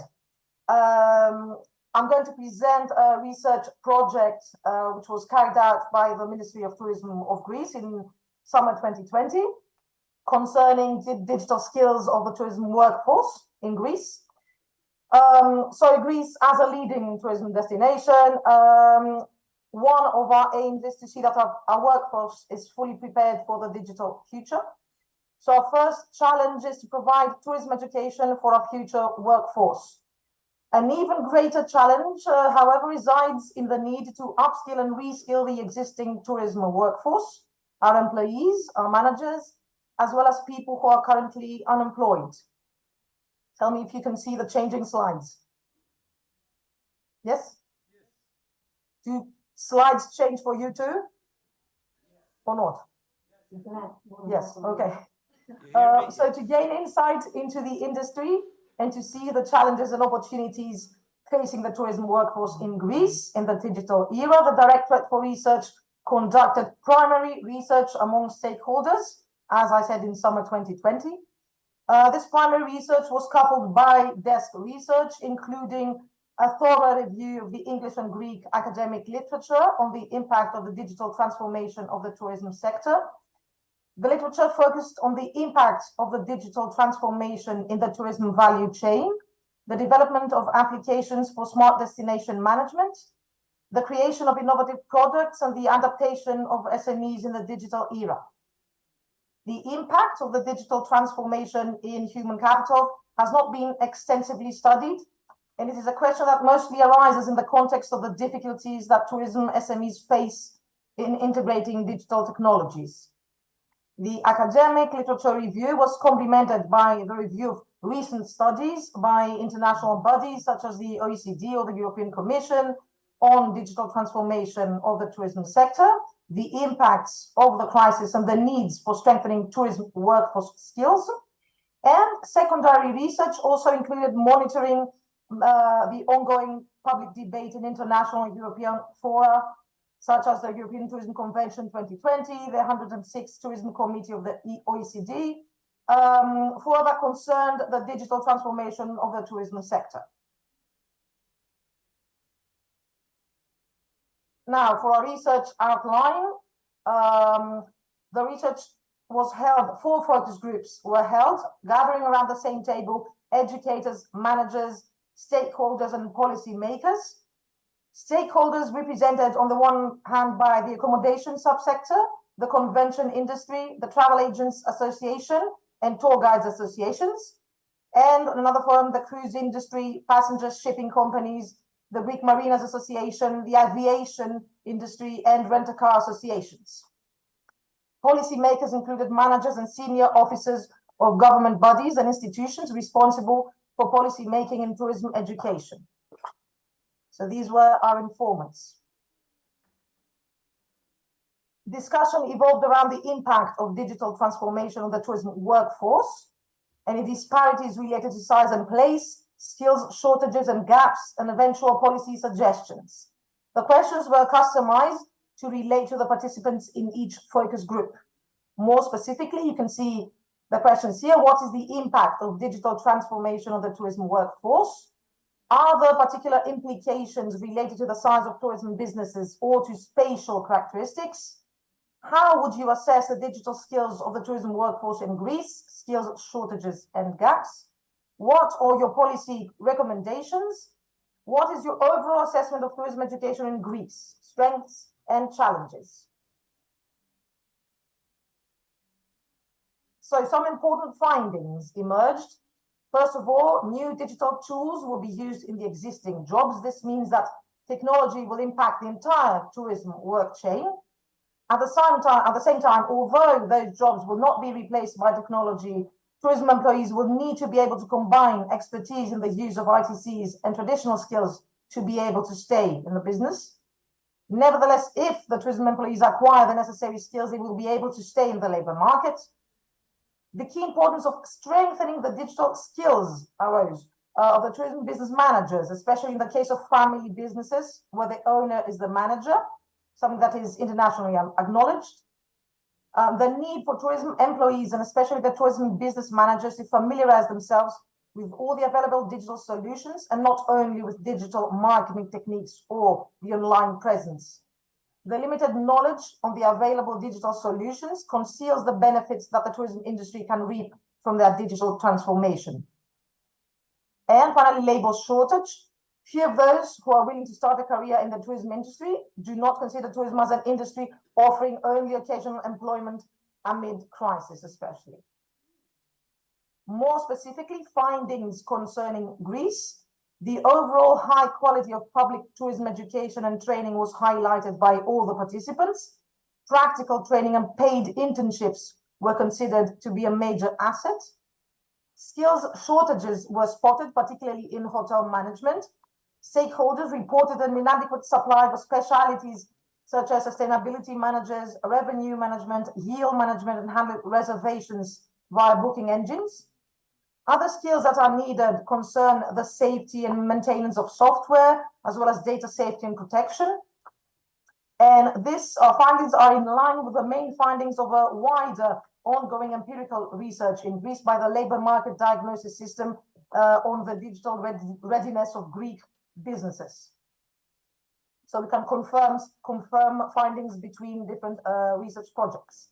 I'm going to present a research project which was carried out by the Ministry of Tourism of Greece in summer 2020 concerning the digital skills of the tourism workforce in Greece. So Greece as a leading tourism destination, one of our aims is to see that our workforce is fully prepared for the digital future. So our first challenge is to provide tourism education for our future workforce. An even greater challenge, however, resides in the need to upskill and reskill the existing tourism workforce, our employees, our managers, as well as people who are currently unemployed. Tell me if you can see the changing slides. Yes? Do slides change for you too? Or not? Yes, okay. So to gain insight into the industry and to see the challenges and opportunities facing the tourism workforce in Greece in the digital era, the Directorate for Research conducted primary research among stakeholders, as I said, in summer 2020. This primary research was coupled by desk research, including a thorough review of the English and Greek academic literature on the impact of the digital transformation of the tourism sector. The literature focused on the impact of the digital transformation in the tourism value chain, the development of applications for smart destination management, the creation of innovative products, and the adaptation of SMEs in the digital era. The impact of the digital transformation in human capital has not been extensively studied, and it is a question that mostly arises in the context of the difficulties that tourism SMEs face in integrating digital technologies. The academic literature review was complemented by the review of recent studies by international bodies such as the OECD or the European Commission on digital transformation of the tourism sector, the impacts of the crisis and the needs for strengthening tourism workforce skills. And secondary research also included monitoring the ongoing public debate in international and European fora, such as the European Tourism Convention 2020, the 106th Tourism Committee of the OECD, fora that concerned the digital transformation of the tourism sector. Now, for our research outline, the research was held, 4 focus groups were held, gathering around the same table, educators, managers, stakeholders, and policy makers. Stakeholders represented on the one hand by the accommodation subsector, the convention industry, the travel agents association, and tour guides associations. And on another forum, the cruise industry, passenger shipping companies, the Greek Marinas Association, the aviation industry, and rent-a-car associations. Policymakers included managers and senior officers of government bodies and institutions responsible for policy making in tourism education. So these were our informants. Discussion evolved around the impact of digital transformation on the tourism workforce and the disparities related to size and place, skills shortages and gaps, and eventual policy suggestions. The questions were customized to relate to the participants in each focus group. More specifically, you can see the questions here. What is the impact of digital transformation on the tourism workforce? Are there particular implications related to the size of tourism businesses or to spatial characteristics? How would you assess the digital skills of the tourism workforce in Greece, skills shortages and gaps? What are your policy recommendations? What is your overall assessment of tourism education in Greece, strengths and challenges? So some important findings emerged. First of all, new digital tools will be used in the existing jobs. This means that technology will impact the entire tourism work chain. At the same time, although those jobs will not be replaced by technology, tourism employees will need to be able to combine expertise in the use of ITCs and traditional skills to be able to stay in the business. Nevertheless, if the tourism employees acquire the necessary skills, they will be able to stay in the labor market. The key importance of strengthening the digital skills arose of the tourism business managers, especially in the case of family businesses where the owner is the manager, something that is internationally acknowledged. The need for tourism employees and especially the tourism business managers to familiarize themselves with all the available digital solutions and not only with digital marketing techniques or the online presence. The limited knowledge on the available digital solutions conceals the benefits that the tourism industry can reap from their digital transformation. And finally, labor shortage. Few of those who are willing to start a career in the tourism industry do not consider tourism as an industry offering only occasional employment amid crisis, especially. More specifically, findings concerning Greece. The overall high quality of public tourism education and training was highlighted by all the participants. Practical training and paid internships were considered to be a major asset. Skills shortages were spotted, particularly in hotel management. Stakeholders reported an inadequate supply of specialities such as sustainability managers, revenue management, yield management, and handling reservations via booking engines. Other skills that are needed concern the safety and maintenance of software, as well as data safety and protection. And these findings are in line with the main findings of a wider ongoing empirical research in Greece by the labor market diagnosis system on the digital readiness of Greek businesses. So we can confirm findings between different research projects.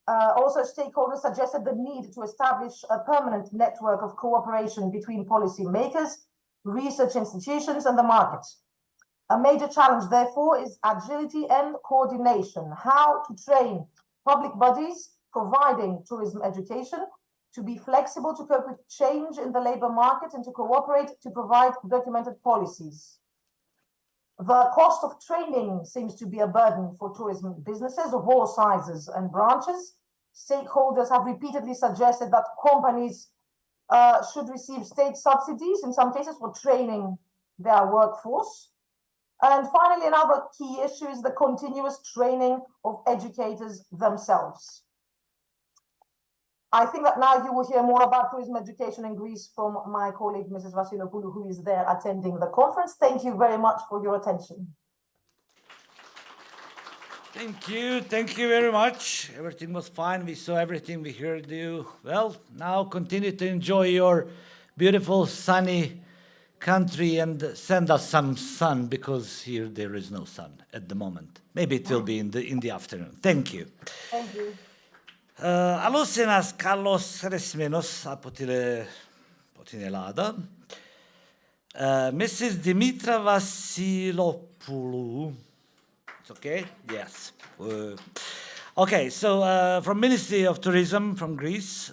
Also, stakeholders suggested the need to establish a permanent network of cooperation between policymakers, research institutions, and the market. A major challenge, therefore, is agility and coordination. How to train public bodies providing tourism education to be flexible to cope with change in the labor market and to cooperate to provide documented policies. The cost of training seems to be a burden for tourism businesses of all sizes and branches. Stakeholders have repeatedly suggested that companies should receive state subsidies in some cases for training their workforce. And finally, another key issue is the continuous training of educators themselves. I think that now you will hear more about tourism education in Greece from my colleague, Mrs. Vassilopoulou, who is there attending the conference. Thank you very much for your attention. Thank you very much. Everything was fine. We saw everything, we heard you. Well, now continue to enjoy your beautiful sunny country and send us some sun, because here there is no sun at the moment. Maybe it will be in the afternoon. Thank you. Thank you. Alusinas Carlos Resmenos apotile Potinelada. Mrs. Dimitra Vassilopoulou. It's okay? Yes. Okay, so from Ministry of Tourism from Greece,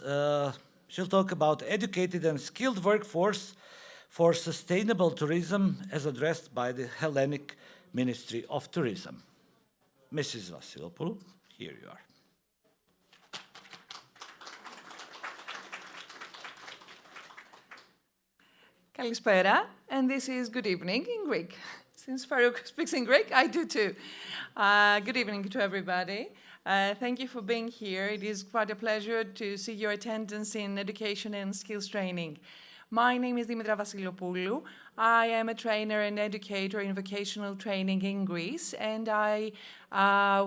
she'll talk about educated and skilled workforce for sustainable tourism as addressed by the Hellenic Ministry of Tourism. Mrs. Vassilopoulou, here you are. Kalispera, and this is good evening in Greek. Since Farouk speaks in Greek, I do too. Good evening to everybody. Thank you for being here. It is quite a pleasure to see your attendance in education and skills training. My name is Dimitra Vassilopoulou. I am a trainer and educator in vocational training in Greece, and I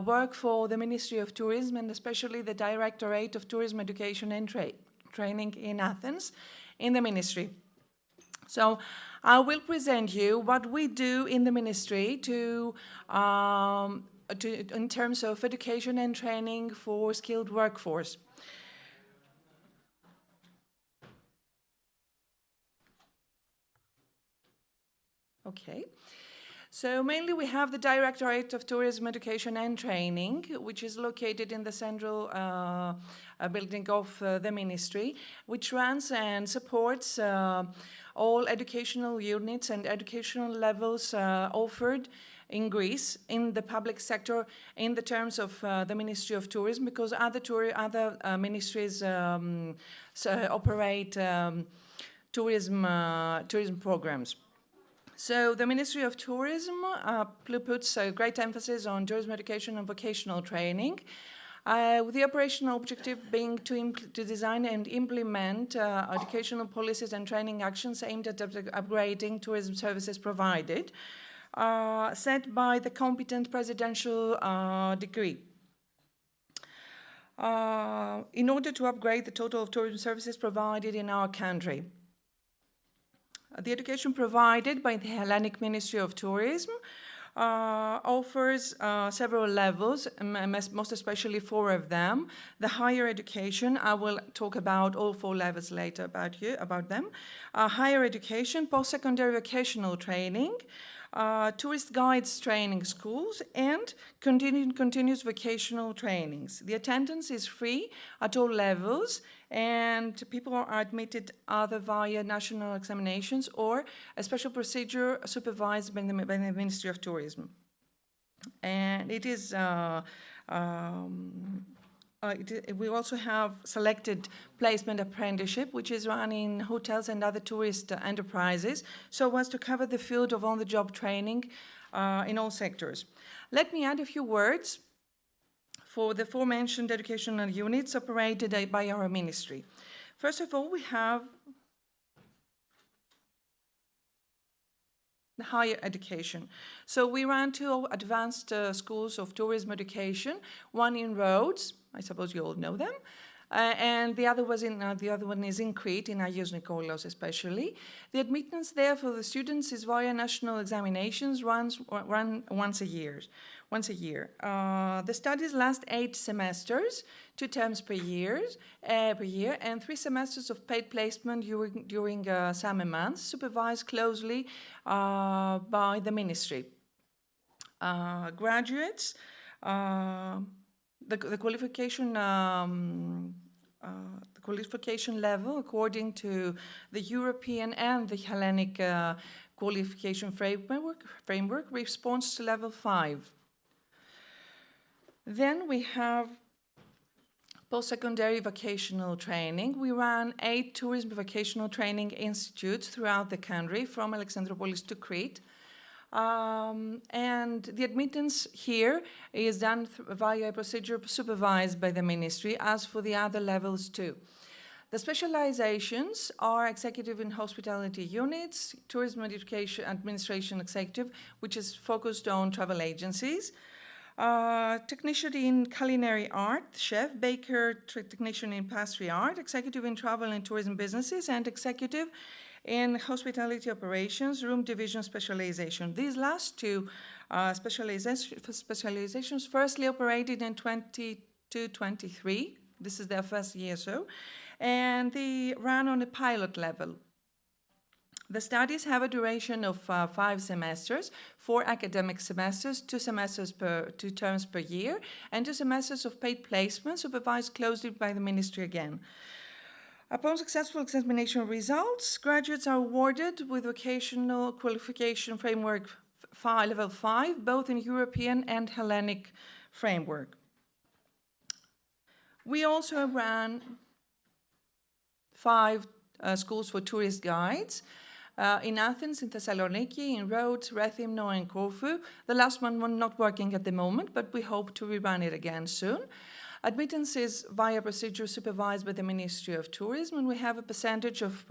work for the Ministry of Tourism and especially the Directorate of Tourism Education and Training in Athens in the Ministry. So I will present you what we do in the ministry in terms of education and training for skilled workforce. Okay. So mainly we have the Directorate of Tourism Education and Training, which is located in the central building of the ministry, which runs and supports all educational units and educational levels offered in Greece in the public sector in the terms of the Ministry of Tourism, because other ministries operate tourism programs. So the Ministry of Tourism puts a great emphasis on tourism education and vocational training, with the operational objective being to design and implement educational policies and training actions aimed at upgrading tourism services provided, set by the competent presidential decree. In order to upgrade the total of tourism services provided in our country. The education provided by the Hellenic Ministry of Tourism offers several levels, most especially 4 of them. The higher education, I will talk about all 4 levels later about them. Higher education, post-secondary vocational training, tourist guides training schools, and continuous vocational trainings. The attendance is free at all levels, and people are admitted either via national examinations or a special procedure supervised by the Ministry of Tourism. And it is we also have selected placement apprenticeship, which is run in hotels and other tourist enterprises, so as to cover the field of on-the-job training in all sectors. Let me add a few words for the aforementioned educational units operated by our ministry. First of all, we have the higher education. So we run 2 advanced schools of tourism education, one in Rhodes, I suppose you all know them, and the other one is in Crete, in Agios Nikolaos especially. The admittance there for the students is via national examinations, run once a year. The studies last 8 semesters, 2 terms per year, and 3 semesters of paid placement during summer months, supervised closely by the ministry. Graduates, the qualification level, according to the European and the Hellenic qualification framework, responds to level 5. Then we have post-secondary vocational training. We run 8 tourism vocational training institutes throughout the country, from Alexandroupolis to Crete. And the admittance here is done via a procedure supervised by the ministry, as for the other levels too. The specializations are executive in hospitality units, tourism education administration executive, which is focused on travel agencies, technician in culinary art, chef, baker, technician in pastry art, executive in travel and tourism businesses, and executive in hospitality operations, room division specialization. These last 2 specializations firstly operated in 22-23. This is their first year or so, and they ran on a pilot level. The studies have a duration of 5 semesters, 4 academic semesters, 2 terms per year, and 2 semesters of paid placement supervised closely by the ministry again. Upon successful examination results, graduates are awarded with vocational qualification framework level 5, both in European and Hellenic framework. We also ran 5 schools for tourist guides in Athens, in Thessaloniki, in Rhodes, Rethymno, and Corfu. The last one not working at the moment, but we hope to rerun it again soon. Admittance is via procedure supervised by the Ministry of Tourism, and we have a percentage of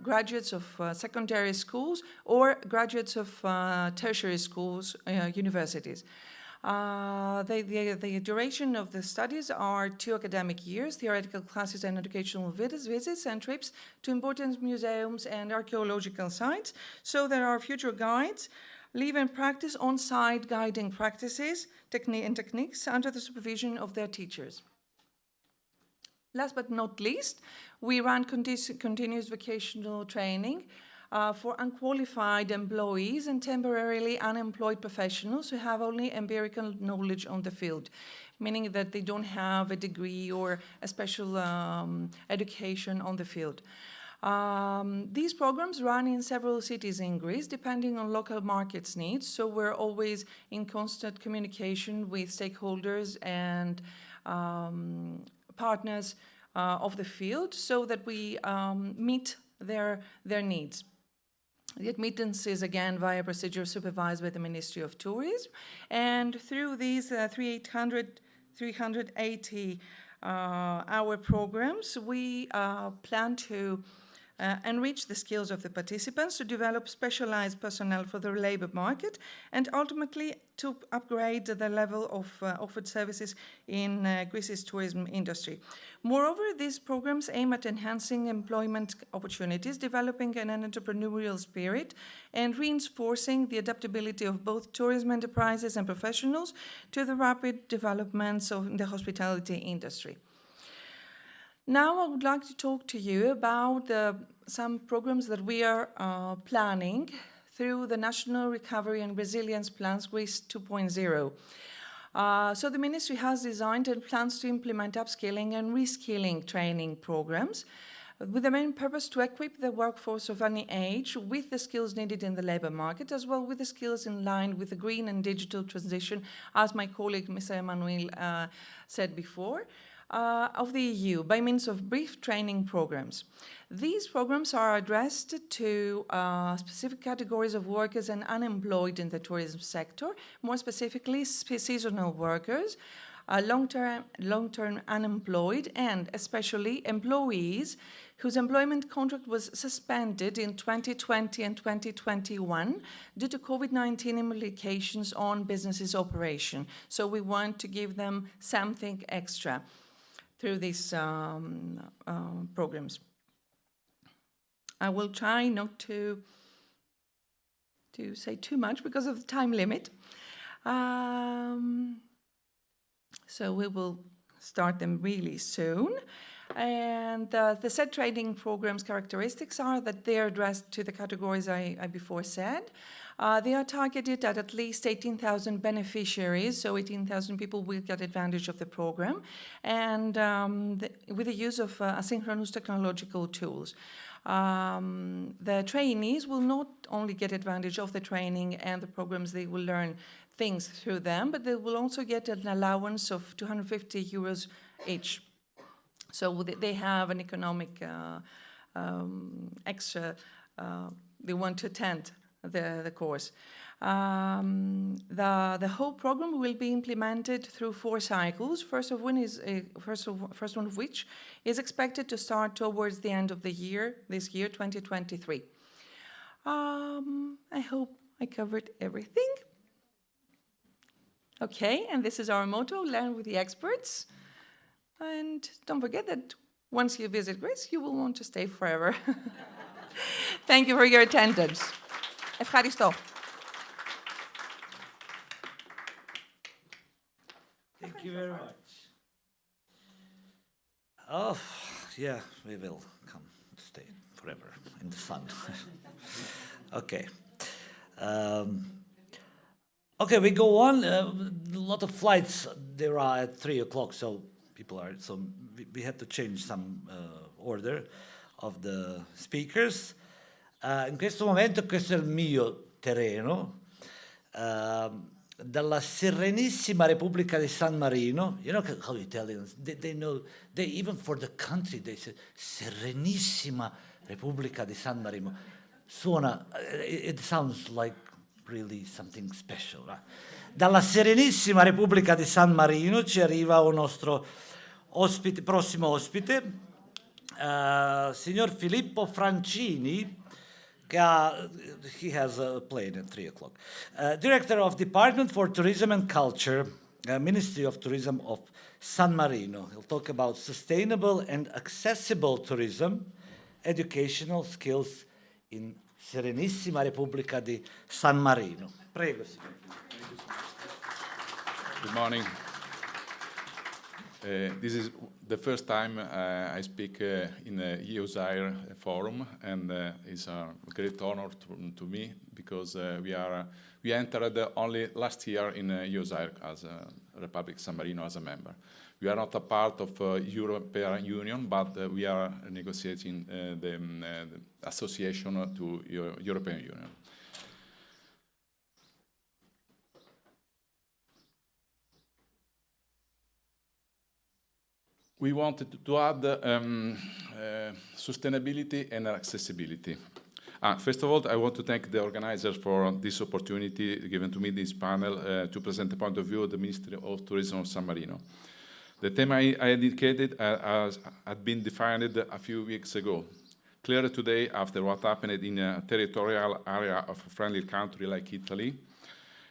graduates of secondary schools or graduates of tertiary schools, universities. The duration of the studies are 2 academic years, theoretical classes and educational visits and trips to important museums and archaeological sites. So there are future guides, live and practice on-site guiding practices and techniques under the supervision of their teachers. Last but not least, we run continuous vocational training for unqualified employees and temporarily unemployed professionals who have only empirical knowledge on the field, meaning that they don't have a degree or a special education on the field. These programs run in several cities in Greece, depending on local markets' needs, so we're always in constant communication with stakeholders and partners of the field so that we meet their needs. The admittance is again via procedure supervised by the Ministry of Tourism, and through these 380 hour programs, we plan to enrich the skills of the participants, to develop specialized personnel for the labor market, and ultimately to upgrade the level of offered services in Greece's tourism industry. Moreover, these programs aim at enhancing employment opportunities, developing an entrepreneurial spirit, and reinforcing the adaptability of both tourism enterprises and professionals to the rapid developments of the hospitality industry. Now I would like to talk to you about some programs that we are planning through the National Recovery and Resilience Plans Greece 2.0. So the Ministry has designed and plans to implement upskilling and reskilling training programs with the main purpose to equip the workforce of any age with the skills needed in the labour market, as well with the skills in line with the green and digital transition, as my colleague Mr. Emmanuel said before, of the EU by means of brief training programs. These programs are addressed to specific categories of workers and unemployed in the tourism sector, more specifically seasonal workers, long-term unemployed, and especially employees whose employment contract was suspended in 2020 and 2021 due to COVID-19 implications on businesses' operation. So we want to give them something extra through these programs. I will try not to say too much because of the time limit. So we will start them really soon. And the said training programs' characteristics are that they are addressed to the categories I before said. They are targeted at least 18,000 beneficiaries, so 18,000 people will get advantage of the program, and with the use of asynchronous technological tools. The trainees will not only get advantage of the training and the programs, they will learn things through them, but they will also get an allowance of 250 euros each. So they have an economic extra, they want to attend the course. The whole program will be implemented through 4 cycles. First one of which is expected to start towards the end of the year, this year, 2023. I hope I covered everything. Okay, and this is our motto: learn with the experts. And don't forget that once you visit Greece, you will want to stay forever. Thank you for your attendance. Ευχαριστώ. Thank you very much. Oh, yeah, we will come to stay forever in the sun. Okay. Okay, we go on. A lot of flights there are at 3 o'clock, so people are. So we had to change some order of the speakers. In questo momento questo è il mio terreno. Dalla Serenissima Repubblica di San Marino, you know how Italians, they know, even for the country, they say Serenissima Repubblica di San Marino. Suona, it sounds like really something special. Right? Dalla Serenissima Repubblica di San Marino ci arriva un nostro ospite, prossimo ospite, signor Filippo Francini, he has a plane at 3 o'clock. Director of Department for Tourism and Culture, Ministry of Tourism of San Marino. He'll talk about sustainable and accessible tourism, educational skills in Serenissima Repubblica di San Marino. Prego, signor. Good morning. This is the first time I speak in a EUSAIR forum, and it's a great honor to me because we entered only last year in EUSAIR as Republic San Marino as a member. We are not a part of European Union, but we are negotiating the association to European Union. We wanted to add sustainability and accessibility. First of all, I want to thank the organizers for this opportunity given to me, this panel, to present the point of view of the Ministry of Tourism of San Marino. The theme I indicated had been defined a few weeks ago. Clearly today, after what happened in a territorial area of a friendly country like Italy,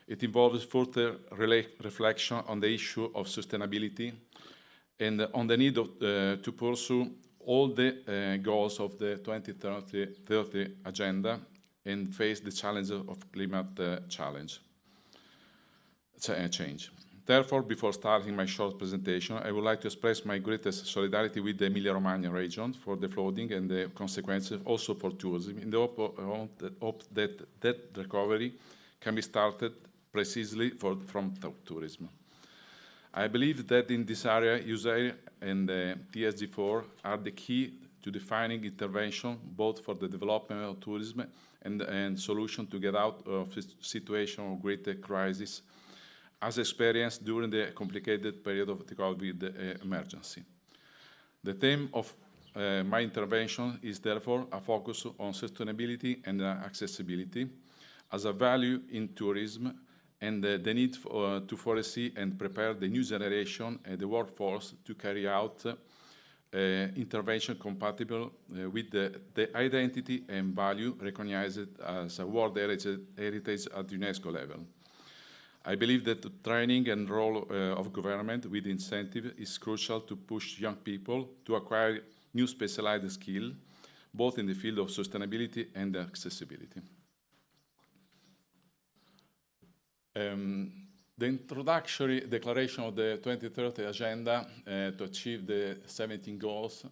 it involves further reflection on the issue of sustainability and on the need to pursue all the goals of the 2030 agenda and face the challenges of climate change. Therefore, before starting my short presentation, I would like to express my greatest solidarity with the Emilia-Romagna region for the flooding and the consequences also for tourism, in the hope that recovery can be started precisely from tourism. I believe that in this area, EUSAIR and TSG4 are the key to defining intervention, both for the development of tourism and solution to get out of a situation of greater crisis, as experienced during the complicated period of the COVID emergency. The theme of my intervention is therefore a focus on sustainability and accessibility as a value in tourism, and the need to foresee and prepare the new generation and the workforce to carry out intervention compatible with the identity and value recognized as a World Heritage at UNESCO level. I believe that the training and role of government with incentive is crucial to push young people to acquire new specialized skills, both in the field of sustainability and accessibility. The introductory declaration of the 2030 agenda to achieve the 17 goals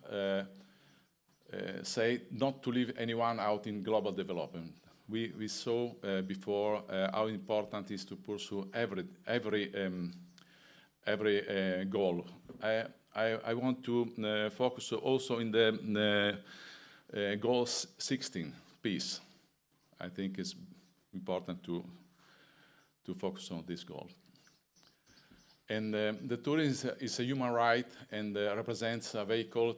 say not to leave anyone out in global development. We saw before how important it is to pursue every goal. I want to focus also in the goal 16, peace. I think it's important to focus on this goal. And the tourism is a human right and represents a vehicle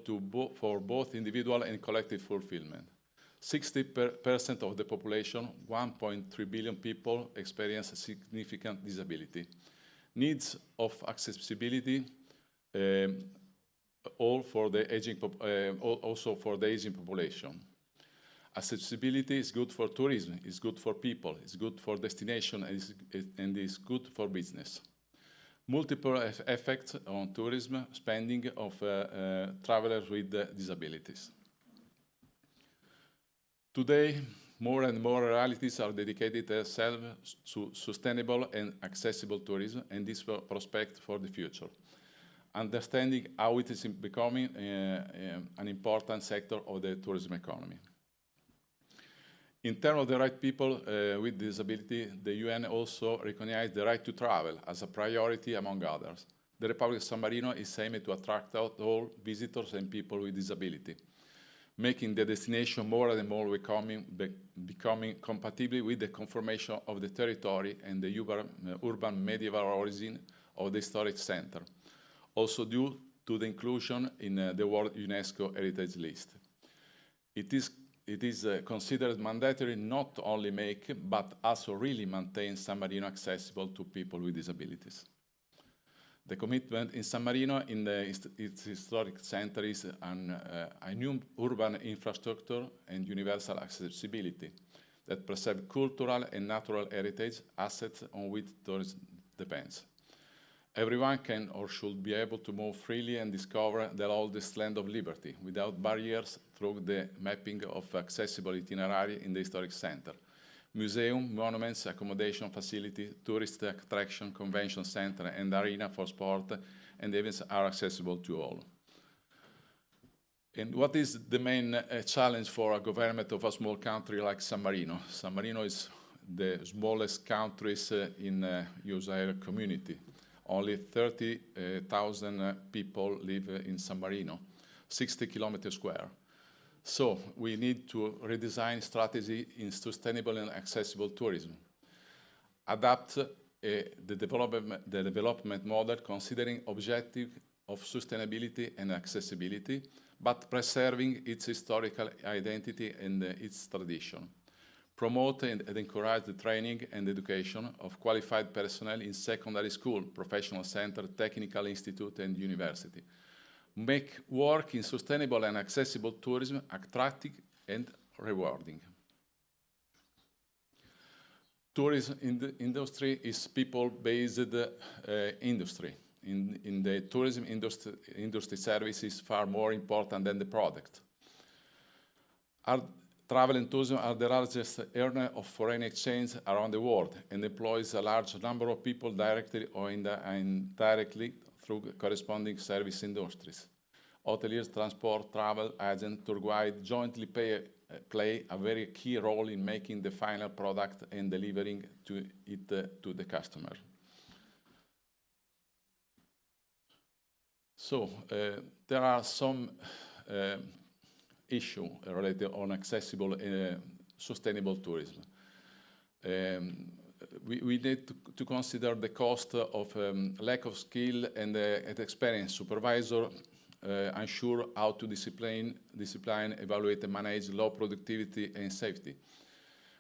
for both individual and collective fulfillment. 60% of the population, 1.3 billion people, experience a significant disability. Needs of accessibility, also for the aging population. Accessibility is good for tourism, it's good for people, it's good for destination, and it's good for business. Multiple effects on tourism spending of travelers with disabilities. Today, more and more realities are dedicated themselves to sustainable and accessible tourism, and this prospect for the future. Understanding how it is becoming an important sector of the tourism economy. In terms of the right people with disability, the UN also recognized the right to travel as a priority among others. The Republic of San Marino is aimed to attract all visitors and people with disability, making the destination more and more becoming compatible with the conformation of the territory and the urban medieval origin of the historic center, also due to the inclusion in the World UNESCO Heritage List. It is considered mandatory not only make, but also really maintain San Marino accessible to people with disabilities. The commitment in San Marino in its historic center is a new urban infrastructure and universal accessibility that preserve cultural and natural heritage assets on which tourism depends. Everyone can or should be able to move freely and discover the oldest land of liberty without barriers through the mapping of accessible itinerary in the historic center. Museum, monuments, accommodation facility, tourist attraction, convention center, and arena for sport and events are accessible to all. And what is the main challenge for a government of a small country like San Marino? San Marino is the smallest countries in EUSAIR community. Only 30,000 people live in San Marino, 60 kilometers square. So we need to redesign strategy in sustainable and accessible tourism. Adapt the development model considering objective of sustainability and accessibility, but preserving its historical identity and its tradition. Promote and encourage the training and education of qualified personnel in secondary school, professional center, technical institute, and university. Make work in sustainable and accessible tourism attractive and rewarding. Tourism industry is people-based industry. In the tourism industry service is far more important than the product. Travel and tourism are the largest earner of foreign exchange around the world and employs a large number of people directly or indirectly through corresponding service industries. Hoteliers, transport, travel agents, tour guide jointly play a very key role in making the final product and delivering it to the customer. So there are some issues related on accessible sustainable tourism. We need to consider the cost of lack of skill and experience. Supervisor unsure how to discipline, evaluate and manage low productivity and safety.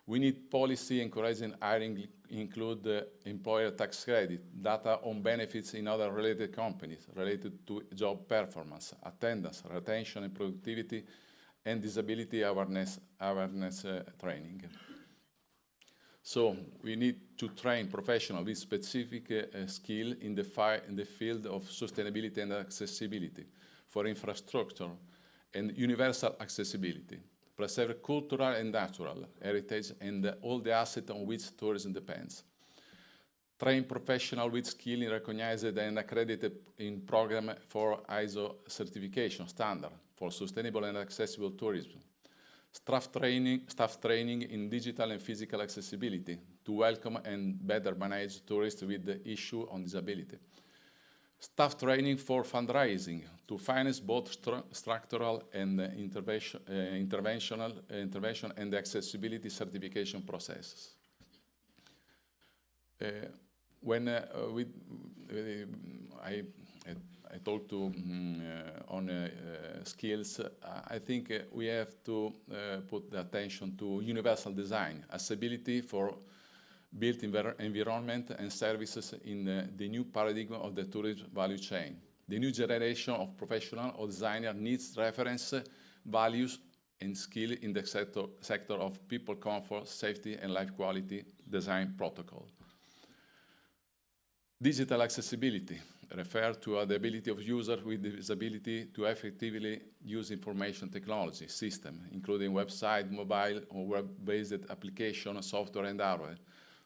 We need policy encouraging hiring, include employer tax credit, data on benefits in other related companies related to job performance, attendance, retention and productivity, and disability awareness training. So we need to train professionals with specific skill in the field of sustainability and accessibility for infrastructure and universal accessibility, preserve cultural and natural heritage and all the assets on which tourism depends. Train professionals with skill in recognized and accredited in program for ISO certification standard for sustainable and accessible tourism. Staff training in digital and physical accessibility to welcome and better manage tourists with the issue on disability. Staff training for fundraising to finance both structural and intervention and accessibility certification processes. When I talked on skills, I think we have to put the attention to universal design, accessibility for built environment and services in the new paradigm of the tourism value chain. The new generation of professional or designer needs reference, values, and skill in the sector of people comfort, safety, and life quality design protocol. Digital accessibility refers to the ability of users with disability to effectively use information technology system, including website, mobile, or web-based application, software, and hardware.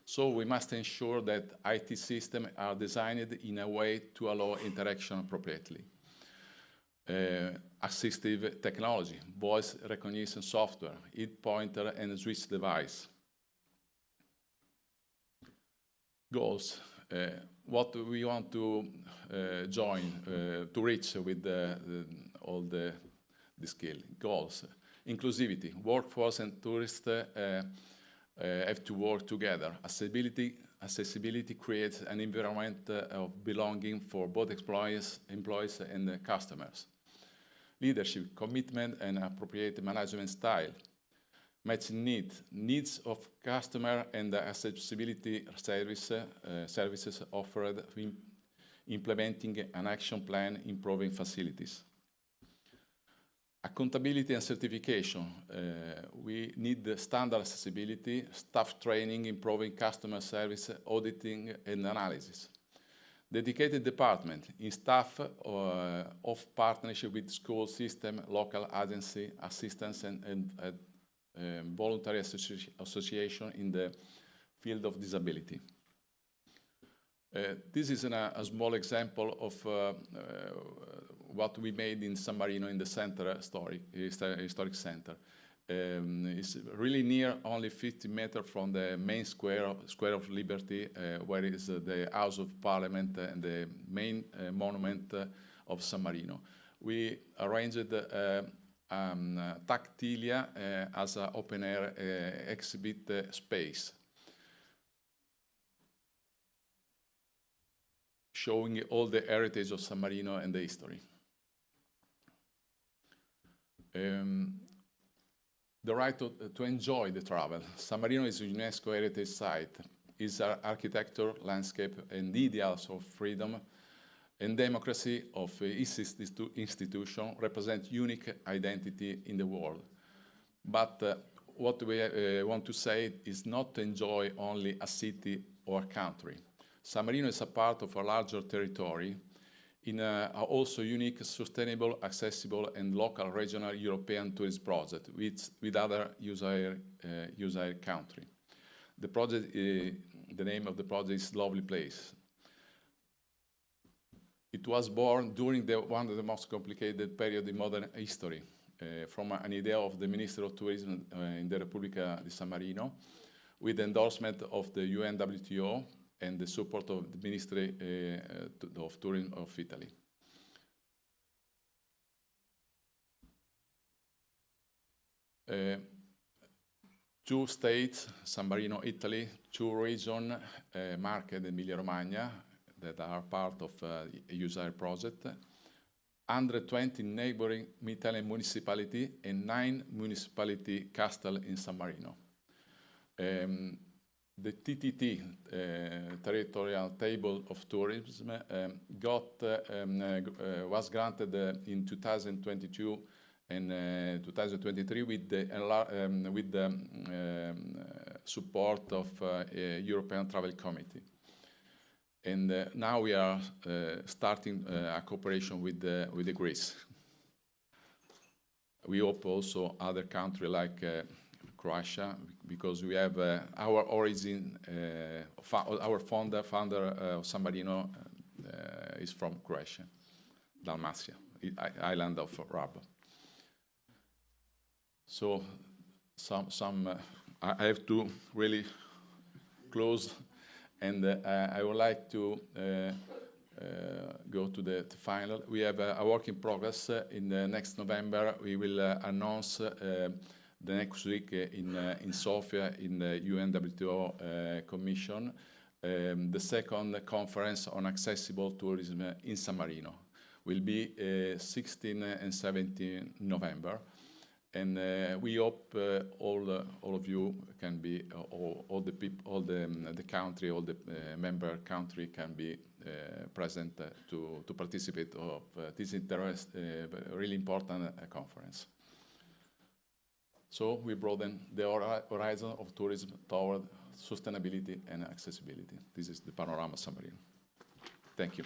So we must ensure that IT systems are designed in a way to allow interaction appropriately. Assistive technology, voice recognition software, hit pointer, and switch device. Goals. What we want to reach with all the skill. Goals. Inclusivity. Workforce and tourists have to work together. Accessibility creates an environment of belonging for both employees and customers. Leadership, commitment, and appropriate management style. Matching needs of customer and accessibility services offered, implementing an action plan, improving facilities. Accountability and certification. We need standard accessibility, staff training, improving customer service, auditing, and analysis. Dedicated department in staff of partnership with school system, local agency, assistance, and voluntary association in the field of disability. This is a small example of what we made in San Marino in the center, historic center. It's really near, only 50 meters from the main square of Liberty, where is the House of Parliament and the main monument of San Marino. We arranged Tactilia as an open-air exhibit space, showing all the heritage of San Marino and the history. The right to enjoy the travel. San Marino is a UNESCO heritage site. It's an architecture, landscape, and ideals of freedom and democracy of its institution represent unique identity in the world. But what we want to say is not to enjoy only a city or a country. San Marino is a part of a larger territory in a also unique, sustainable, accessible, and local regional European tourism project with other EUSAIR country. The project, the name of the project is Lovely Place. It was born during one of the most complicated periods in modern history, from an idea of the Minister of Tourism in the Repubblica di San Marino, with the endorsement of the UNWTO and the support of the Ministry of Tourism of Italy. Two states, San Marino, Italy, two regions, Marche and Emilia-Romagna, that are part of EUSAIR project, 120 neighboring Italian municipalities and 9 municipality castle in San Marino. The TTT, Territorial Table of Tourism, was granted in 2022 and 2023 with the support of European Travel Committee. And now we are starting a cooperation with the Greece. We hope also other countries like Croatia, because we have our origin, our founder of San Marino is from Croatia, Dalmatia, island of Rab. So I have to really close, and I would like to go to the final. We have a work in progress. In next November, we will announce the next week in Sofia in the UNWTO Commission the second conference on accessible tourism in San Marino. Will be 16 and 17 November. And we hope all of you can be, all the people, all the country, all the member country can be present to participate of this really important conference. So we broaden the horizon of tourism toward sustainability and accessibility. This is the Panorama San Marino. Thank you.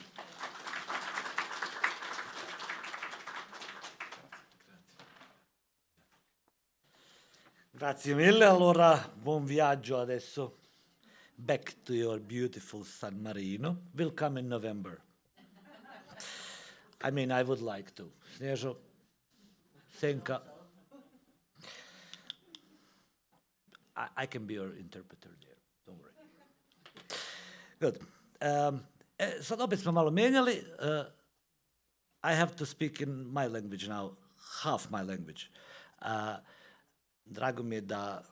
Grazie mille, allora buon viaggio adesso. Back to your beautiful San Marino. We'll come in November. I mean, I would like to. Snežo, Senka. I can be your interpreter there, don't worry. Good. Sad opet smo malo menjali. I have to speak in my language now, half my language. Drago mi je da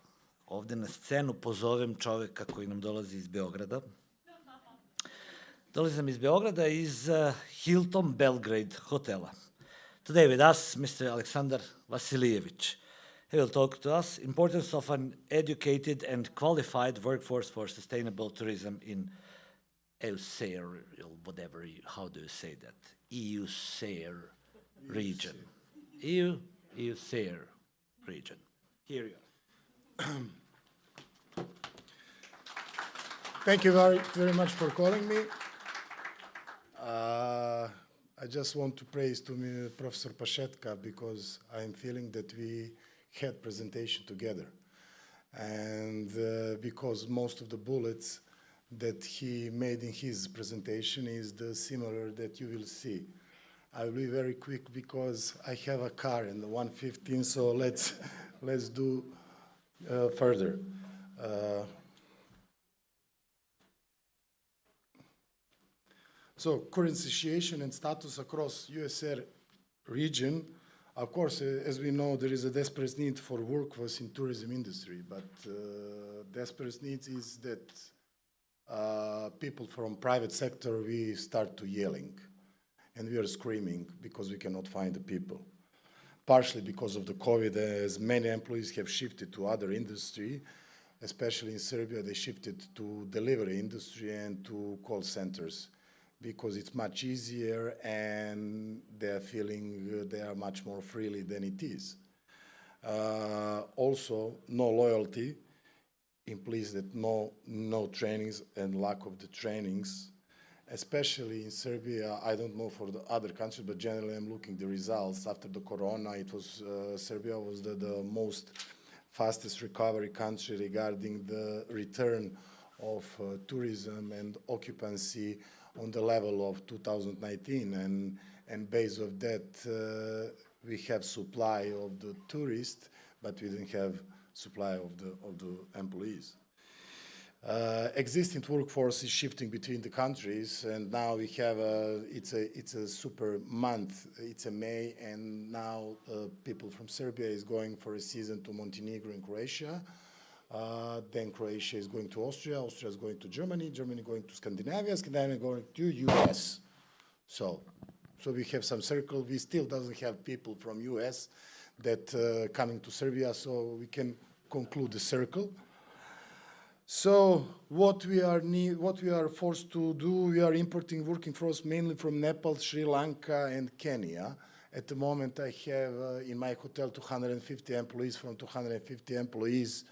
ovdje na scenu pozovem čovjeka koji nam dolazi iz Beograda. Dolazim iz Beograda, iz Hilton Belgrade hotela. Today with us, Mr. Aleksandar Vasilijević. He will talk to us importance of an educated and qualified workforce for sustainable tourism in EUSAIR, whatever, how do you say that? EUSAIR region. EUSAIR region. Here you are. Thank you very much for calling me. I just want to praise to me Professor Pashetka because I'm feeling that we had presentation together. And because most of the bullets that he made in his presentation is the similar that you will see. I will be very quick because I have a car in the 1:15, so let's do further. So current situation and status across EUSAIR region. Of course, as we know, there is a desperate need for workforce in tourism industry, but desperate need is that people from private sector, we start to yelling and we are screaming because we cannot find the people. Partially because of the COVID, as many employees have shifted to other industry, especially in Serbia, they shifted to delivery industry and to call centers because it's much easier and they're feeling they are much more freely than it is. Also, no loyalty implies that no trainings and lack of the trainings, especially in Serbia. I don't know for the other countries, but generally I'm looking the results. After the corona, it was Serbia was the most fastest recovery country regarding the return of tourism and occupancy on the level of 2019, and based on that we have supply of the tourists, but we didn't have supply of the employees. Existing workforce is shifting between the countries, and now we have it's a super month. It's a May, and now people from Serbia is going for a season to Montenegro and Croatia. Then Croatia is going to Austria. Austria is going to Germany. Germany going to Scandinavia. Scandinavia going to US. So we have some circle. We still doesn't have people from US that coming to Serbia, so we can conclude the circle. So what we are forced to do, we are importing working force mainly from Nepal, Sri Lanka, and Kenya. At the moment, I have in my hotel 250 employees. From 250 employees,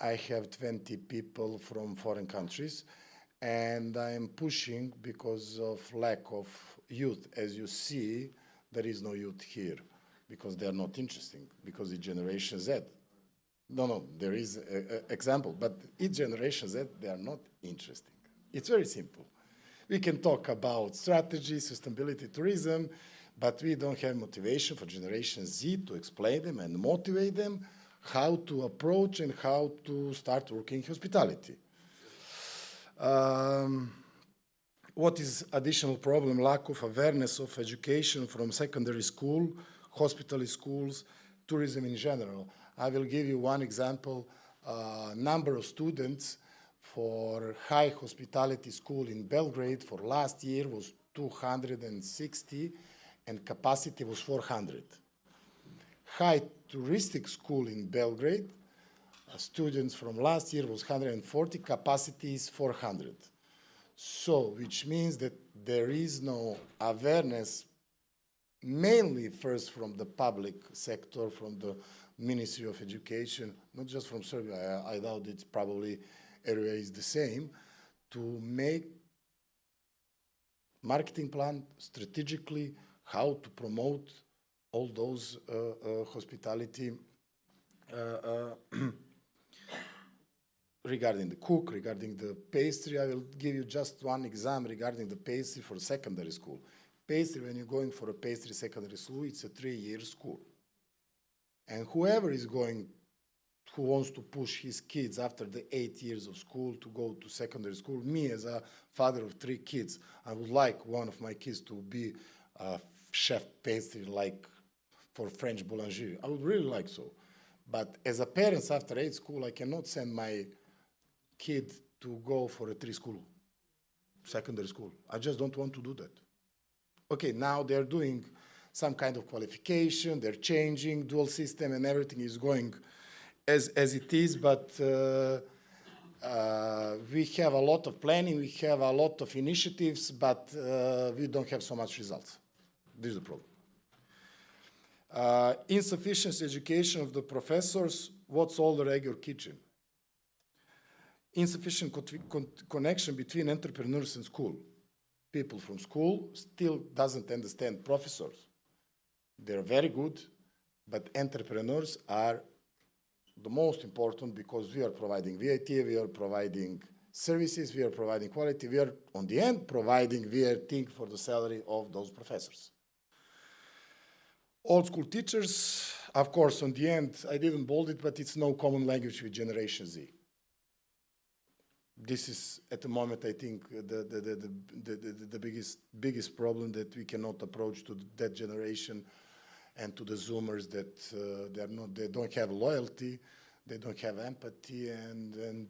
I have 20 people from foreign countries, and I am pushing because of lack of youth. As you see, there is no youth here because they are not interesting, because it's Generation Z. No, there is an example, but each Generation Z, they are not interesting. It's very simple. We can talk about strategy, sustainability, tourism, but we don't have motivation for Generation Z to explain them and motivate them how to approach and how to start working in hospitality. What is additional problem? Lack of awareness of education from secondary school, hospitality schools, tourism in general. I will give you one example. Number of students for high hospitality school in Belgrade for last year was 260 and capacity was 400. High touristic school in Belgrade, students from last year was 140, capacity is 400. So, which means that there is no awareness, mainly first from the public sector, from the Ministry of Education, not just from Serbia, I doubt it's probably area is the same, to make marketing plan strategically, how to promote all those hospitality regarding the cook, regarding the pastry. I will give you just one example regarding the pastry for secondary school. Pastry, when you're going for a pastry secondary school, it's a 3-year school. And whoever is going, who wants to push his kids after the 8 years of school to go to secondary school, me as a father of 3 kids, I would like one of my kids to be a chef pastry like for French boulangerie. I would really like so. But as a parent after 8 school, I cannot send my kid to go for a 3 school, secondary school. I just don't want to do that. Okay, now they're doing some kind of qualification, they're changing, dual system, and everything is going as it is, but we have a lot of planning, we have a lot of initiatives, but we don't have so much results. This is the problem. Insufficient education of the professors, what's all the regular kitchen? Insufficient connection between entrepreneurs and school. People from school still doesn't understand professors. They're very good, but entrepreneurs are the most important because we are providing VAT, we are providing services, we are providing quality, we are, on the end, providing VAT for the salary of those professors. Old school teachers, of course, on the end, I didn't bold it, but it's no common language with Generation Z. This is, at the moment, I think, the biggest problem that we cannot approach to that generation and to the Zoomers, that they don't have loyalty, they don't have empathy, and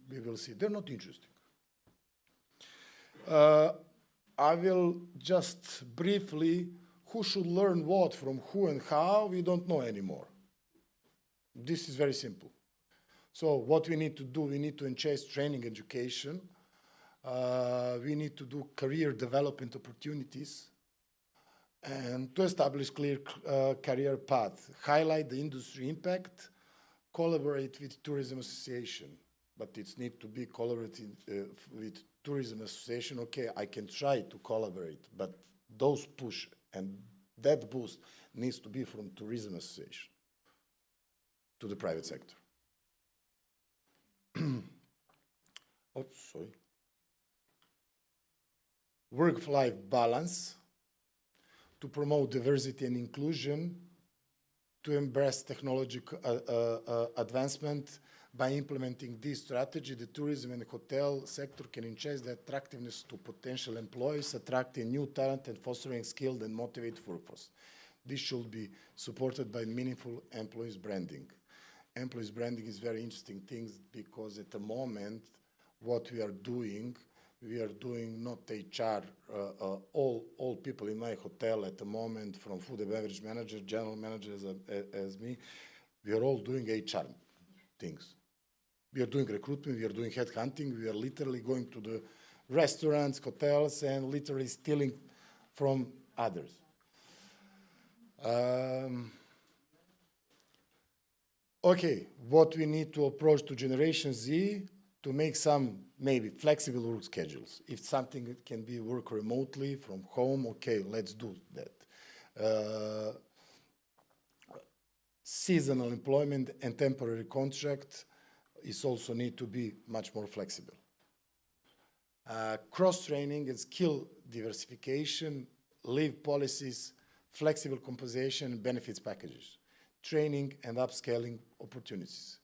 we will see. They're not interesting. I will just briefly, who should learn what from who and how, we don't know anymore. This is very simple. So what we need to do, we need to enhance training education. We need to do career development opportunities. and to establish clear career path, highlight the industry impact, collaborate with tourism association, but it needs to be collaborating with tourism association. Okay, I can try to collaborate, but those push and that boost needs to be from tourism association to the private sector. Oh, sorry. Work-life balance, to promote diversity and inclusion, to embrace technological advancement. By implementing this strategy, the tourism and hotel sector can enhance the attractiveness to potential employees, attracting new talent and fostering skilled and motivated workforce. This should be supported by meaningful employees branding. Employees branding is very interesting thing because at the moment, what we are doing not HR, all people in my hotel at the moment, from food and beverage manager, general manager as me, we are all doing HR things. We are doing recruitment, we are doing headhunting, we are literally going to the restaurants, hotels, and literally stealing from others. Okay, what we need to approach to Generation Z, to make some maybe flexible work schedules. If something can be work remotely from home, okay, let's do that. Seasonal employment and temporary contract is also need to be much more flexible. Cross-training and skill diversification, leave policies, flexible compensation, benefits packages, training and upscaling opportunities.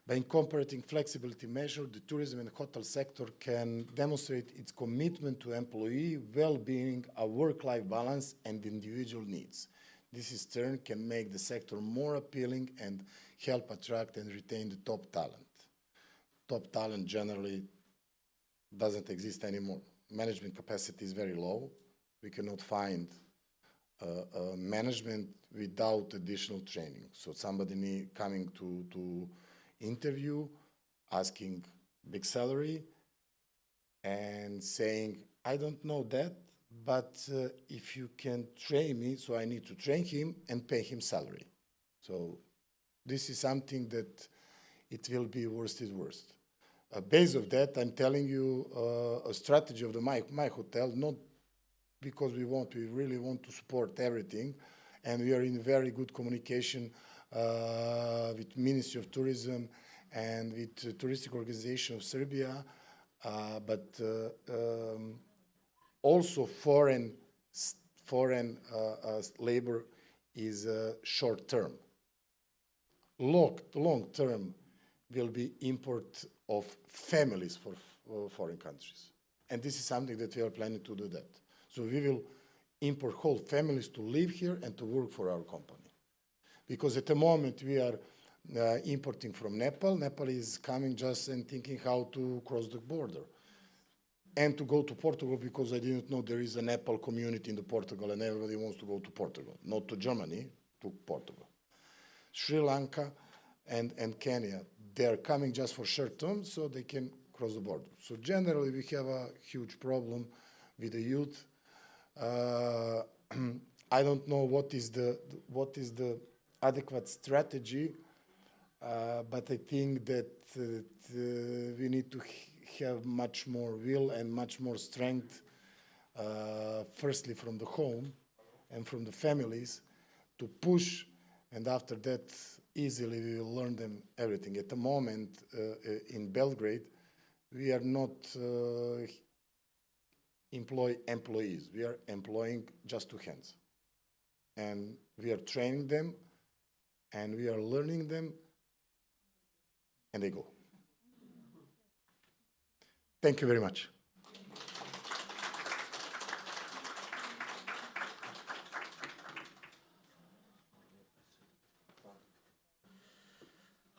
By incorporating flexibility measures, the tourism and hotel sector can demonstrate its commitment to employee well-being, a work-life balance, and individual needs. This in turn can make the sector more appealing and help attract and retain the top talent. Top talent generally doesn't exist anymore. Management capacity is very low. We cannot find management without additional training. So somebody coming to interview, asking big salary, and saying, I don't know that, but if you can train me, so I need to train him and pay him salary. So this is something that it will be worst is worst. Based of that, I'm telling you a strategy of my hotel, not because we really want to support everything, and we are in very good communication with Ministry of Tourism and with Touristic Organization of Serbia, but also foreign labor is short term. Long term will be import of families for foreign countries. And this is something that we are planning to do that. So we will import whole families to live here and to work for our company. Because at the moment we are importing from Nepal. Nepal is coming just and thinking how to cross the border. And to go to Portugal, because I didn't know there is a Nepal community in the Portugal and everybody wants to go to Portugal. Not to Germany, to Portugal. Sri Lanka and Kenya, they are coming just for short term so they can cross the border. So generally we have a huge problem with the youth. I don't know what is the adequate strategy, but I think that we need to have much more will and much more strength, firstly from the home and from the families, to push, and after that easily we will learn them everything. At the moment in Belgrade, we are not employees. We are employing just 2 hands. And we are training them, and we are learning them, and they go. Thank you very much.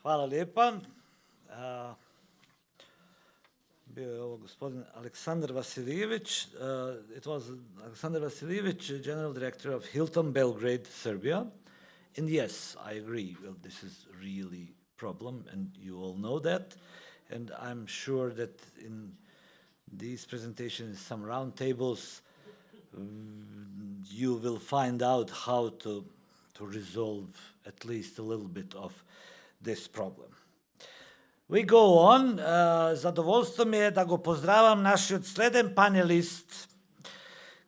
Hvala lijepa. Bio je ovo gospodin Aleksandar Vasiljević. It was Aleksandar Vasiljević, General Director of Hilton Belgrade, Serbia. And yes, I agree. Well, this is really a problem, and you all know that. And I'm sure that in these presentations, some roundtables, you will find out how to resolve at least a little bit of this problem. We go on. Zadovoljstvo mi je da go pozdravam naš sleden panelist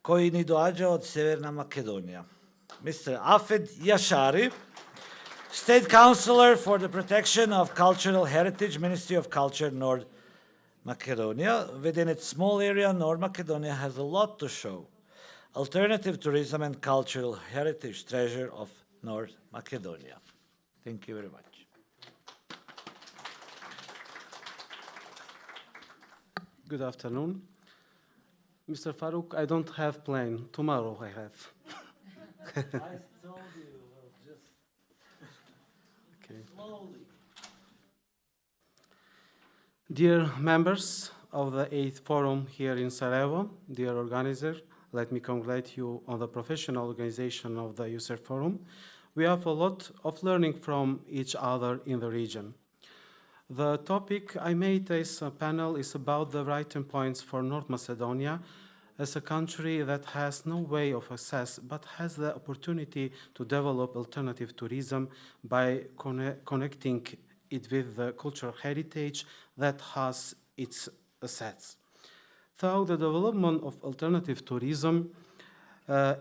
koji ni dođe od Severna Makedonija. Mr. Afed Yashari, State Councillor for the Protection of Cultural Heritage, Ministry of Culture, North Macedonia. Within its small area, North Macedonia has a lot to show. Alternative tourism and cultural heritage treasure of North Macedonia. Thank you very much. Good afternoon. Mr. Farouk, I don't have plane. Tomorrow I have. I told you, just Okay. slowly. Dear members of the 8th Forum here in Sarajevo, dear organizer, let me congratulate you on the professional organization of the EUSAIR Forum. We have a lot of learning from each other in the region. The topic I made this panel is about the writing points for North Macedonia as a country that has no way of access but has the opportunity to develop alternative tourism by connecting it with the cultural heritage that has its assets. Through the development of alternative tourism,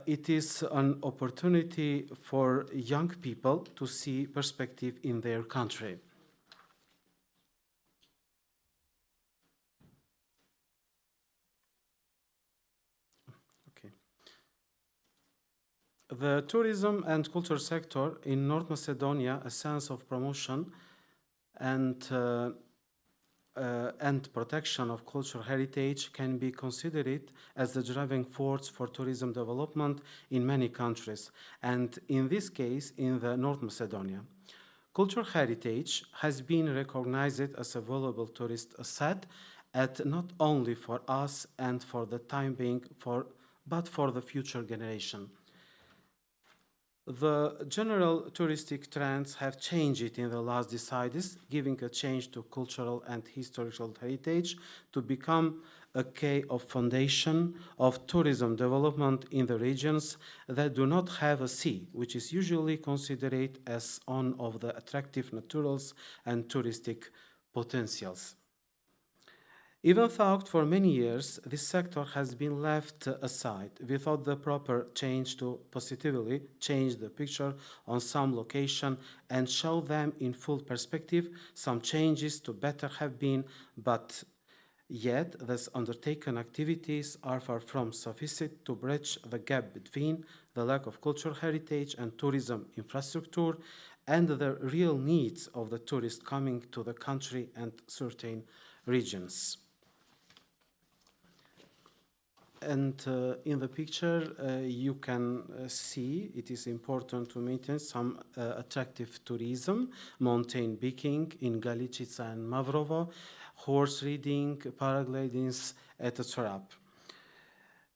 it is an opportunity for young people to see perspective in their country. The tourism and culture sector in North Macedonia, a sense of promotion and protection of cultural heritage can be considered as the driving force for tourism development in many countries, and in this case, in the North Macedonia. Cultural heritage has been recognized as a valuable tourist asset, not only for us and for the time being, but for the future generation. The general touristic trends have changed in the last decades, giving a change to cultural and historical heritage to become a key of foundation of tourism development in the regions that do not have a sea, which is usually considered as one of the attractive naturals and touristic potentials. Even though for many years this sector has been left aside without the proper change to positively change the picture on some location and show them in full perspective, some changes to better have been, but yet these undertaken activities are far from sufficient to bridge the gap between the lack of cultural heritage and tourism infrastructure and the real needs of the tourists coming to the country and certain regions. And in the picture, you can see it is important to maintain some attractive tourism, mountain biking in Galicica and Mavrovo, horse riding, paragliding, etc.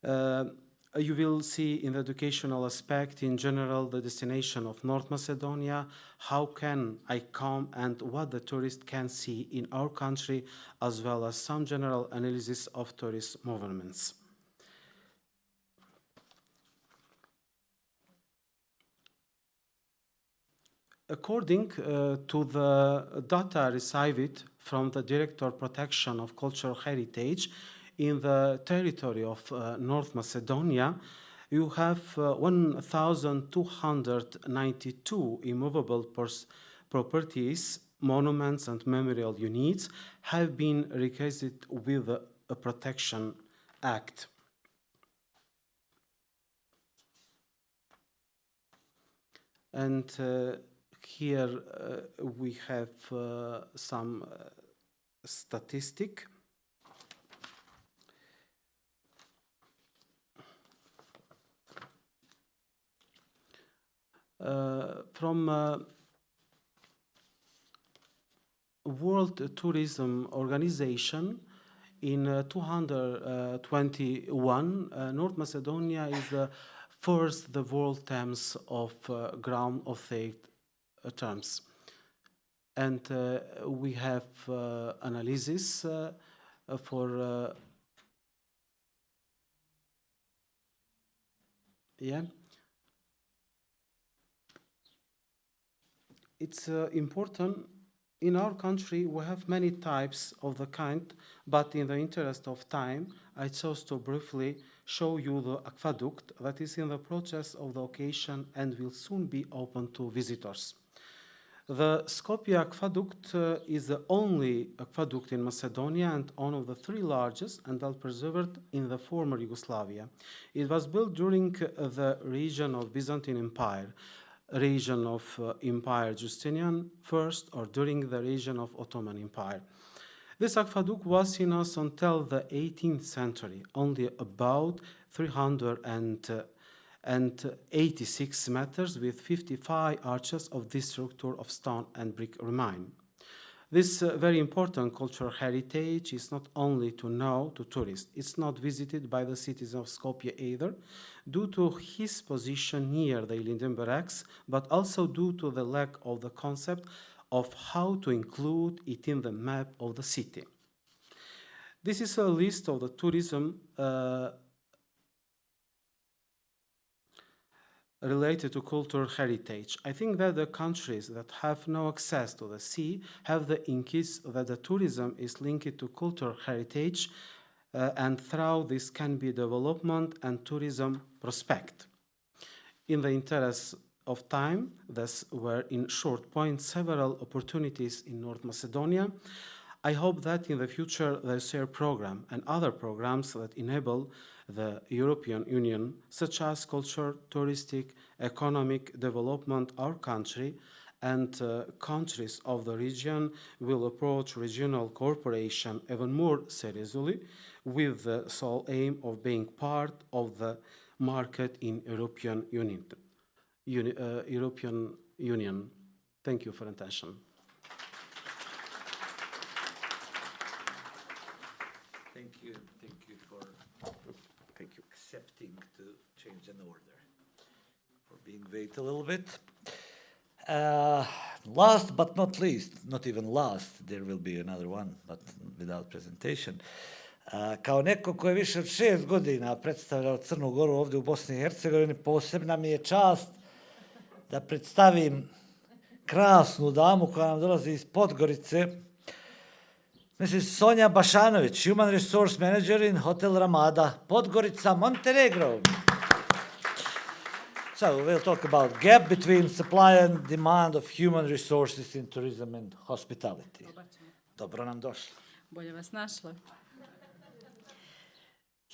You will see in the educational aspect, in general, the destination of North Macedonia, how can I come and what the tourist can see in our country, as well as some general analysis of tourist movements. According to the data received from the Director Protection of Cultural Heritage in the territory of North Macedonia, you have 1,292 immovable properties, monuments and memorial units have been requested with a Protection Act. And here we have some statistic. From World Tourism Organization in 221, North Macedonia is the first the world terms of ground of their terms. And we have analysis for Yeah. It's important. In our country, we have many types of the kind, but in the interest of time, I chose to briefly show you the aqueduct that is in the process of the occasion and will soon be open to visitors. The Skopje aqueduct is the only aqueduct in Macedonia and one of the three largest and well preserved in the former Yugoslavia. It was built during the region of Byzantine Empire, region of Empire Justinian first, or during the region of Ottoman Empire. This aqueduct was in use until the 18th century, only about 386 meters with 55 arches of this structure of stone and brick remain. This very important cultural heritage is not only to know to tourists, it's not visited by the citizens of Skopje either, due to his position near the Ilinden barracks, but also due to the lack of the concept of how to include it in the map of the city. This is a list of the tourism related to cultural heritage. I think that the countries that have no access to the sea have the increase that the tourism is linked to cultural heritage, and through this can be development and tourism prospect. In the interest of time, thus were in short point several opportunities in North Macedonia. I hope that in the future the EUSAIR program and other programs that enable the European Union, such as culture, touristic, economic development, our country and countries of the region will approach regional cooperation even more seriously with the sole aim of being part of the market in European Union. Thank you for attention. Thank you for accepting to change an order, for being wait a little bit. Last but not least, not even last, there will be another one, but without presentation. Kao neko ko je više od 6 godina predstavljao Crnu Goru ovdje u Bosni i Hercegovini, posebna mi je čast da predstavim krasnu damu koja nam dolazi iz Podgorice, Mrs. Sonja Bašanović, Human Resource Manager in Hotel Ramada, Podgorica, Montenegro. So we'll talk about gap between supply and demand of human resources in tourism and hospitality. Dobro nam došli. Bolje vas našla.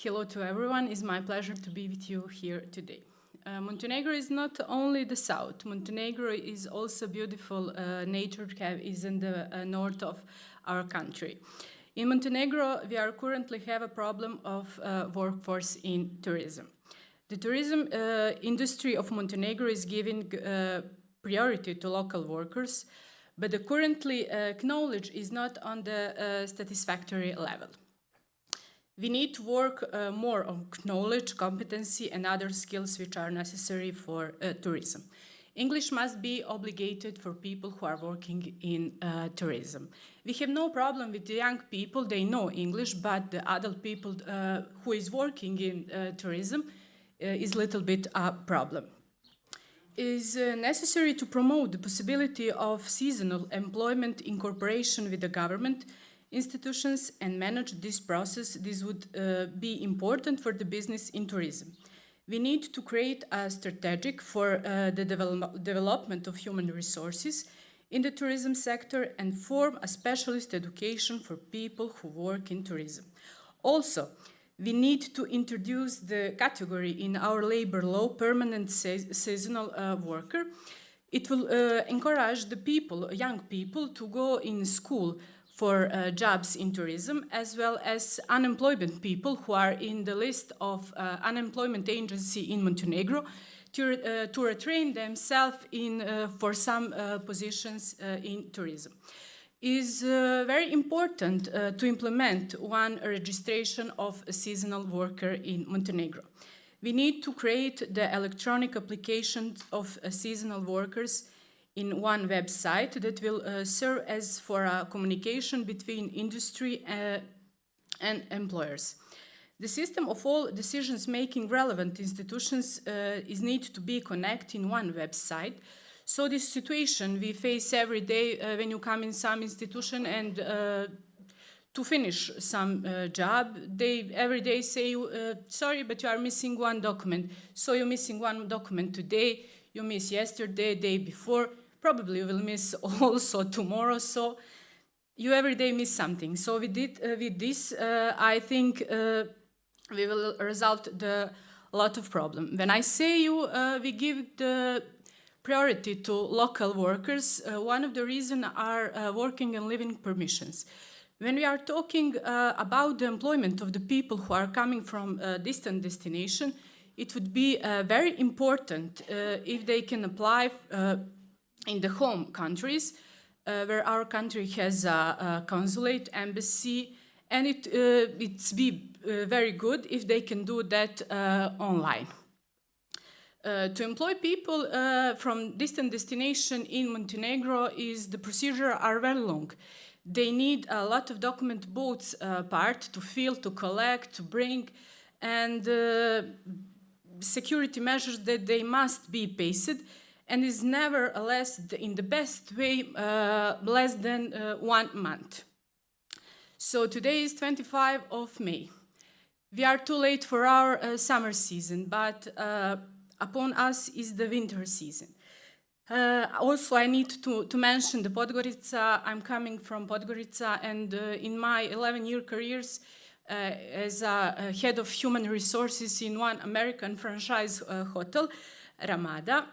Hello to everyone. It's my pleasure to be with you here today. Montenegro is not only the south. Montenegro is also beautiful nature cave is in the north of our country. In Montenegro, we are currently have a problem of workforce in tourism. The tourism industry of Montenegro is giving priority to local workers, but the currently knowledge is not on the satisfactory level. We need to work more on knowledge, competency, and other skills which are necessary for tourism. English must be obligated for people who are working in tourism. We have no problem with the young people, they know English, but the adult people who is working in tourism is a little bit a problem. It is necessary to promote the possibility of seasonal employment in cooperation with the government, institutions, and manage this process. This would be important for the business in tourism. We need to create a strategy for the development of human resources in the tourism sector and form a specialist education for people who work in tourism. Also, we need to introduce the category in our labor law, permanent seasonal worker. It will encourage the people, young people, to go in school for jobs in tourism, as well as unemployed people who are in the list of unemployment agency in Montenegro to retrain themselves for some positions in tourism. It is very important to implement one registration of a seasonal worker in Montenegro. We need to create the electronic applications of seasonal workers in one website that will serve as for a communication between industry and employers. The system of all decisions making relevant institutions is need to be connected in one website. So this situation we face every day when you come in some institution and to finish some job, they every day say, sorry, but you are missing one document. So you're missing one document today, you miss yesterday, day before, probably you will miss also tomorrow. So you every day miss something. So with this, I think we will resolve a lot of problem. When I say you, we give the priority to local workers, one of the reasons are working and living permissions. When we are talking about the employment of the people who are coming from a distant destination, it would be very important if they can apply in the home countries, where our country has a consulate, embassy, and it's be very good if they can do that online. To employ people from distant destination in Montenegro the procedure are very long. They need a lot of document, both part to fill, to collect, to bring, and security measures that they must be paced, and is nevertheless in the best way less than 1 month. So today is 25 of May. We are too late for our summer season, but upon us is the winter season. Also, I need to mention the Podgorica. I'm coming from Podgorica, and in my 11-year careers as a head of human resources in one American franchise hotel, Ramada,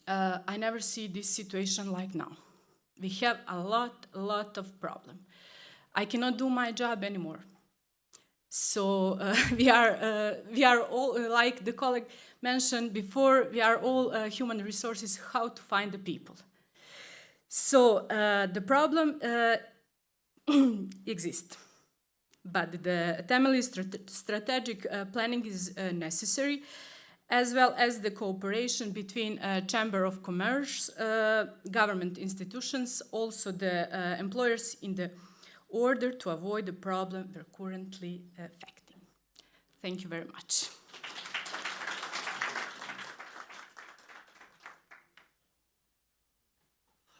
I never see this situation like now. We have a lot of problem. I cannot do my job anymore. So we are all, like the colleague mentioned before, we are all human resources, how to find the people. So the problem exists, but the timely strategic planning is necessary, as well as the cooperation between Chamber of Commerce, government institutions, also the employers in the order to avoid the problem we're currently affecting. Thank you very much.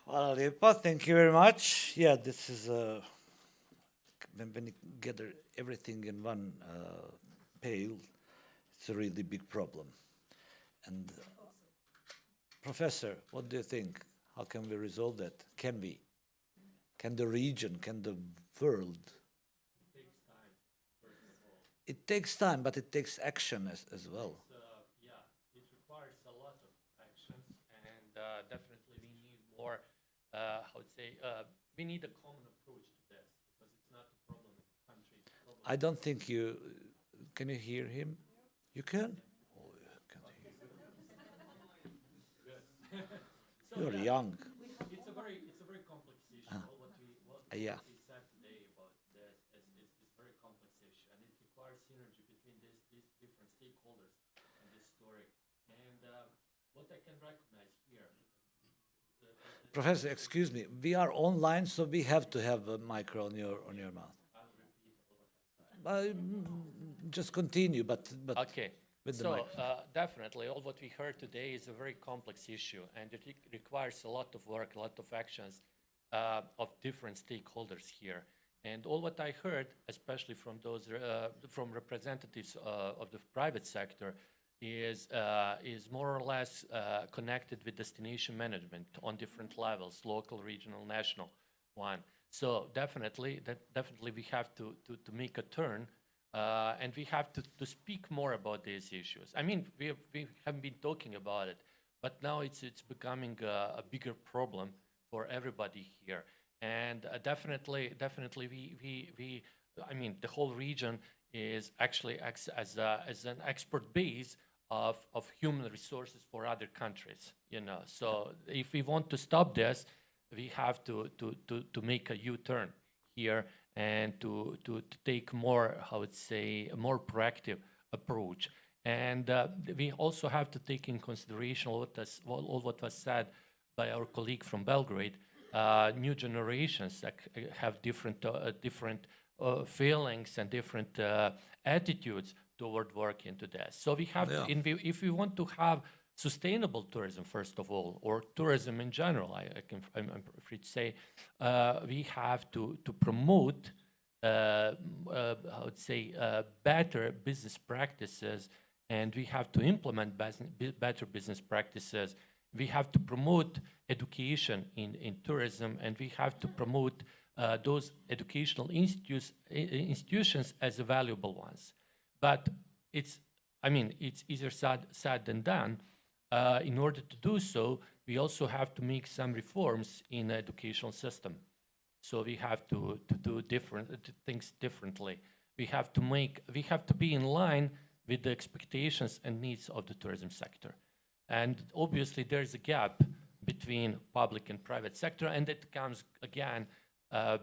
Hvala lijepa. Thank you very much. Yeah, this is when you gather everything in one pail, it's a really big problem. And Professor, what do you think? How can we resolve that? Can we? Can the region, can the world? It takes time, first of all. It takes time, but it takes action as well. Yeah, it requires a lot of actions, and definitely we need more, how to say, we need a common approach to this, because it's not a problem of the country. I don't think you, can you hear him? You can? Oh, I can't hear you. So, You're yeah, young. It's a very complex issue. What Yeah. we said today about this is very complex issue, and it requires synergy between these different stakeholders in this story. And what I can recognize here. Professor, excuse me. We are online, so we have to have a micro on your mouth. I'll repeat all what I said. Just continue, but Okay. with the So microphone. definitely, all what we heard today is a very complex issue, and it requires a lot of work, a lot of actions of different stakeholders here. And all what I heard, especially from those from representatives of the private sector, is more or less connected with destination management on different levels: local, regional, national one. So definitely we have to make a turn. And we have to speak more about these issues. I mean, we have been talking about it, but now it's becoming a bigger problem for everybody here. And definitely we I mean, the whole region is actually acts as an export base of human resources for other countries. You know, so if we want to stop this, we have to make a U-turn here, and to take more, how would say, a more proactive approach. And we also have to take in consideration all what was said by our colleague from Belgrade, new generations that have different feelings and different attitudes toward working to this. So we have to, if we want to have sustainable tourism, first of all, or tourism in general, I'm free to say, we have to promote, I would say, better business practices, and we have to implement better business practices. We have to promote education in tourism, and we have to promote those educational institutions as valuable ones. But it's easier said than done. In order to do so, we also have to make some reforms in the educational system. So we have to do things differently. We have to be in line with the expectations and needs of the tourism sector. And obviously there's a gap between public and private sector, and it comes again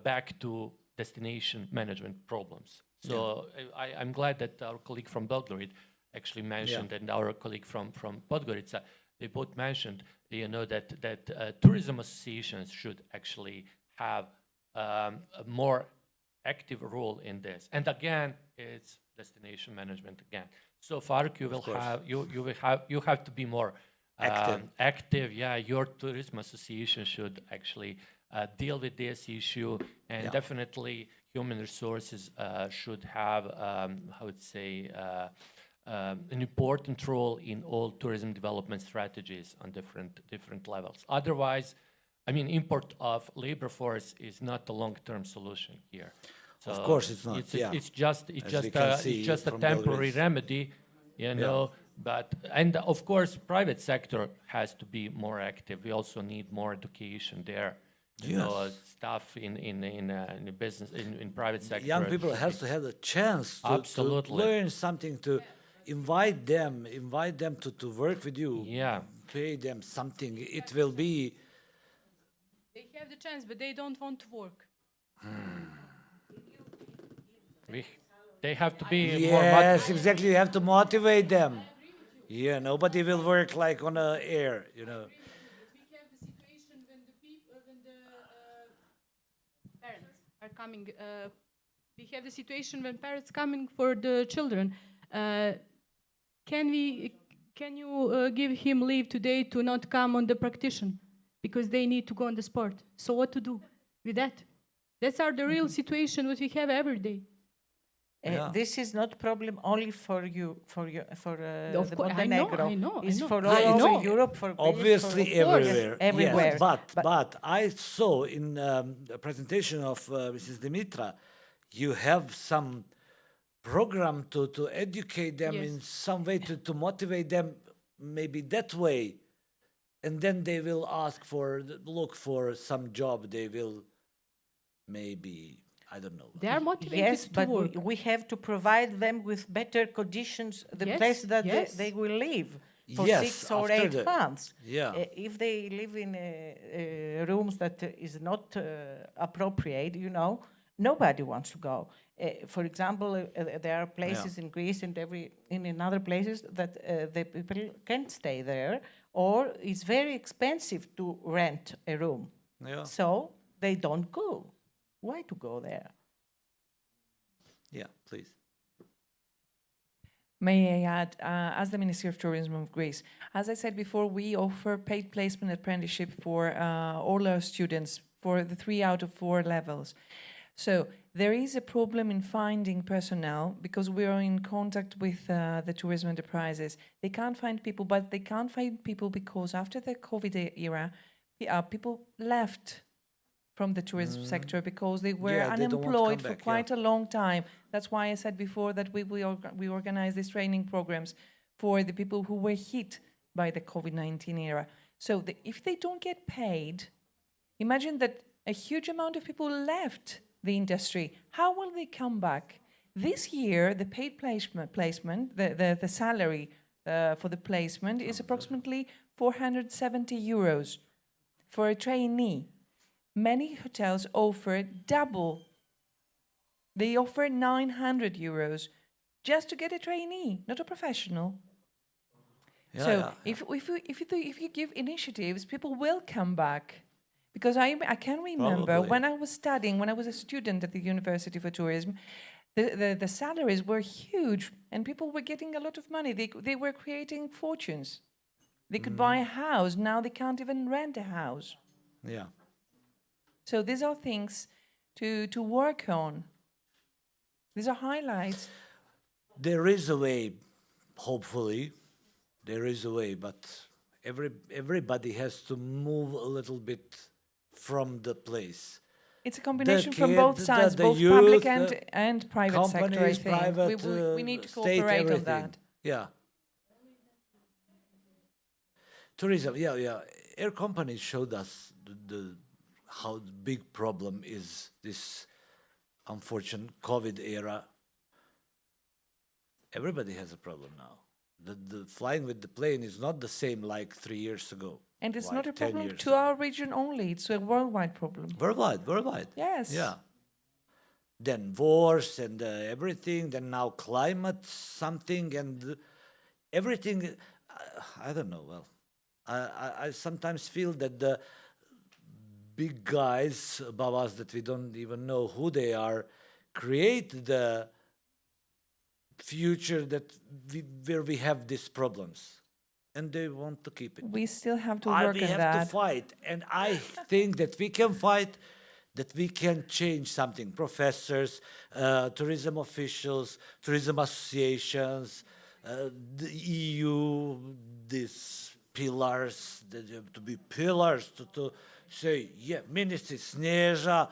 back to destination management problems. So I'm glad that our colleague from Belgrade actually mentioned, and our colleague from Podgorica, they both mentioned, that tourism associations should actually have a more active role in this. And again, it's destination management again. So Faruk, you have to be more active. Yeah, your tourism association should actually deal with this issue, and definitely human resources should have, I would say, an important role in all tourism development strategies on different levels. Otherwise, import of labor force is not a long-term solution here. So of course, it's not. It's just a temporary remedy, But of course, private sector has to be more active. We also need more education there. Stuff in business in private sector. Young people have to have a chance to learn something, to invite them to work with you. Yeah, pay them something. It will be. They have the chance, but they don't want to work. They have to be more. Yes, exactly. You have to motivate them. Yeah, nobody will work like on the air, We have the situation when the parents are coming. We have the situation when parents coming for the children. Can you give him leave today to not come on the practitioner because they need to go on the sport? So what to do with that? That's the real situation what we have every day. This is not a problem only for you, for the Montenegro. I know. It's for all over Europe, for obviously everywhere. Everywhere. Yes, but I saw in the presentation of Mrs. Dimitra, you have some program to educate them in some way, to motivate them, maybe that way, and then they will look for some job. They will maybe. I don't know. They are motivated yes, but work. We have to provide them with better conditions, the place that they will live for 6 or 8 months. If they live in rooms that is not appropriate, nobody wants to go. For example, there are places in Greece and in other places that the people can't stay there, or it's very expensive to rent a room. So they don't go. Why to go there? Yeah, please. May I add, as the Ministry of Tourism of Greece, as I said before, we offer paid placement apprenticeship for all our students for the 3 out of 4 levels. So there is a problem in finding personnel because we are in contact with the tourism enterprises. They can't find people, but they can't find people because after the COVID era, people left from the tourism sector because they were unemployed for quite a long time. That's why I said before that we organize these training programs for the people who were hit by the COVID-19 era. So if they don't get paid, imagine that a huge amount of people left the industry. How will they come back? This year, the paid placement, the salary for the placement is approximately 470 euros for a trainee. Many hotels offer double. They offer 900 euros just to get a trainee, not a professional. If you give initiatives, people will come back. Because I can remember Probably. when I was studying, when I was a student at the University for Tourism, the salaries were huge and people were getting a lot of money. They were creating fortunes. They could buy a house. Now they can't even rent a house. Yeah. So these are things to work on. These are highlights. There is a way, hopefully, there is a way, but everybody has to move a little bit from the place. It's a combination from kid, both sides, the both youth, public and private sector, I companies, think. private, We need to state, cooperate on everything. that. Yeah. Tourism, yeah. Air companies showed us how big problem is this unfortunate COVID era. Everybody has a problem now. The flying with the plane is not the same like 3 years ago. And it's like not a 10 problem years to ago. our region only, it's a worldwide problem. Worldwide. Yes. Yeah. Then wars and everything, then now climate something and everything, I don't know, well, I sometimes feel that the big guys above us that we don't even know who they are create the future where we have these problems. And they want to keep it. We still have to work we on have that. to fight. And I think that we can fight, that we can change something. Professors, tourism officials, tourism associations, the EU, these pillars, that have to be pillars to say, yeah, Minister Sneža,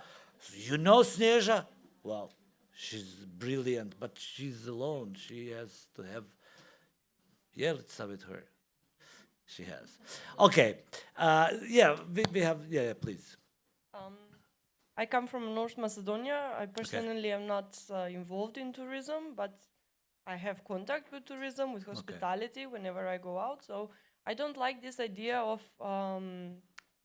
you know Sneža? Well, she's brilliant, but she's alone. She has to have, yeah, let's have it her. She has. Okay. We have, please. I come from North Macedonia. I personally am not involved in tourism, but I have contact with tourism, with hospitality whenever I go out. So I don't like this idea of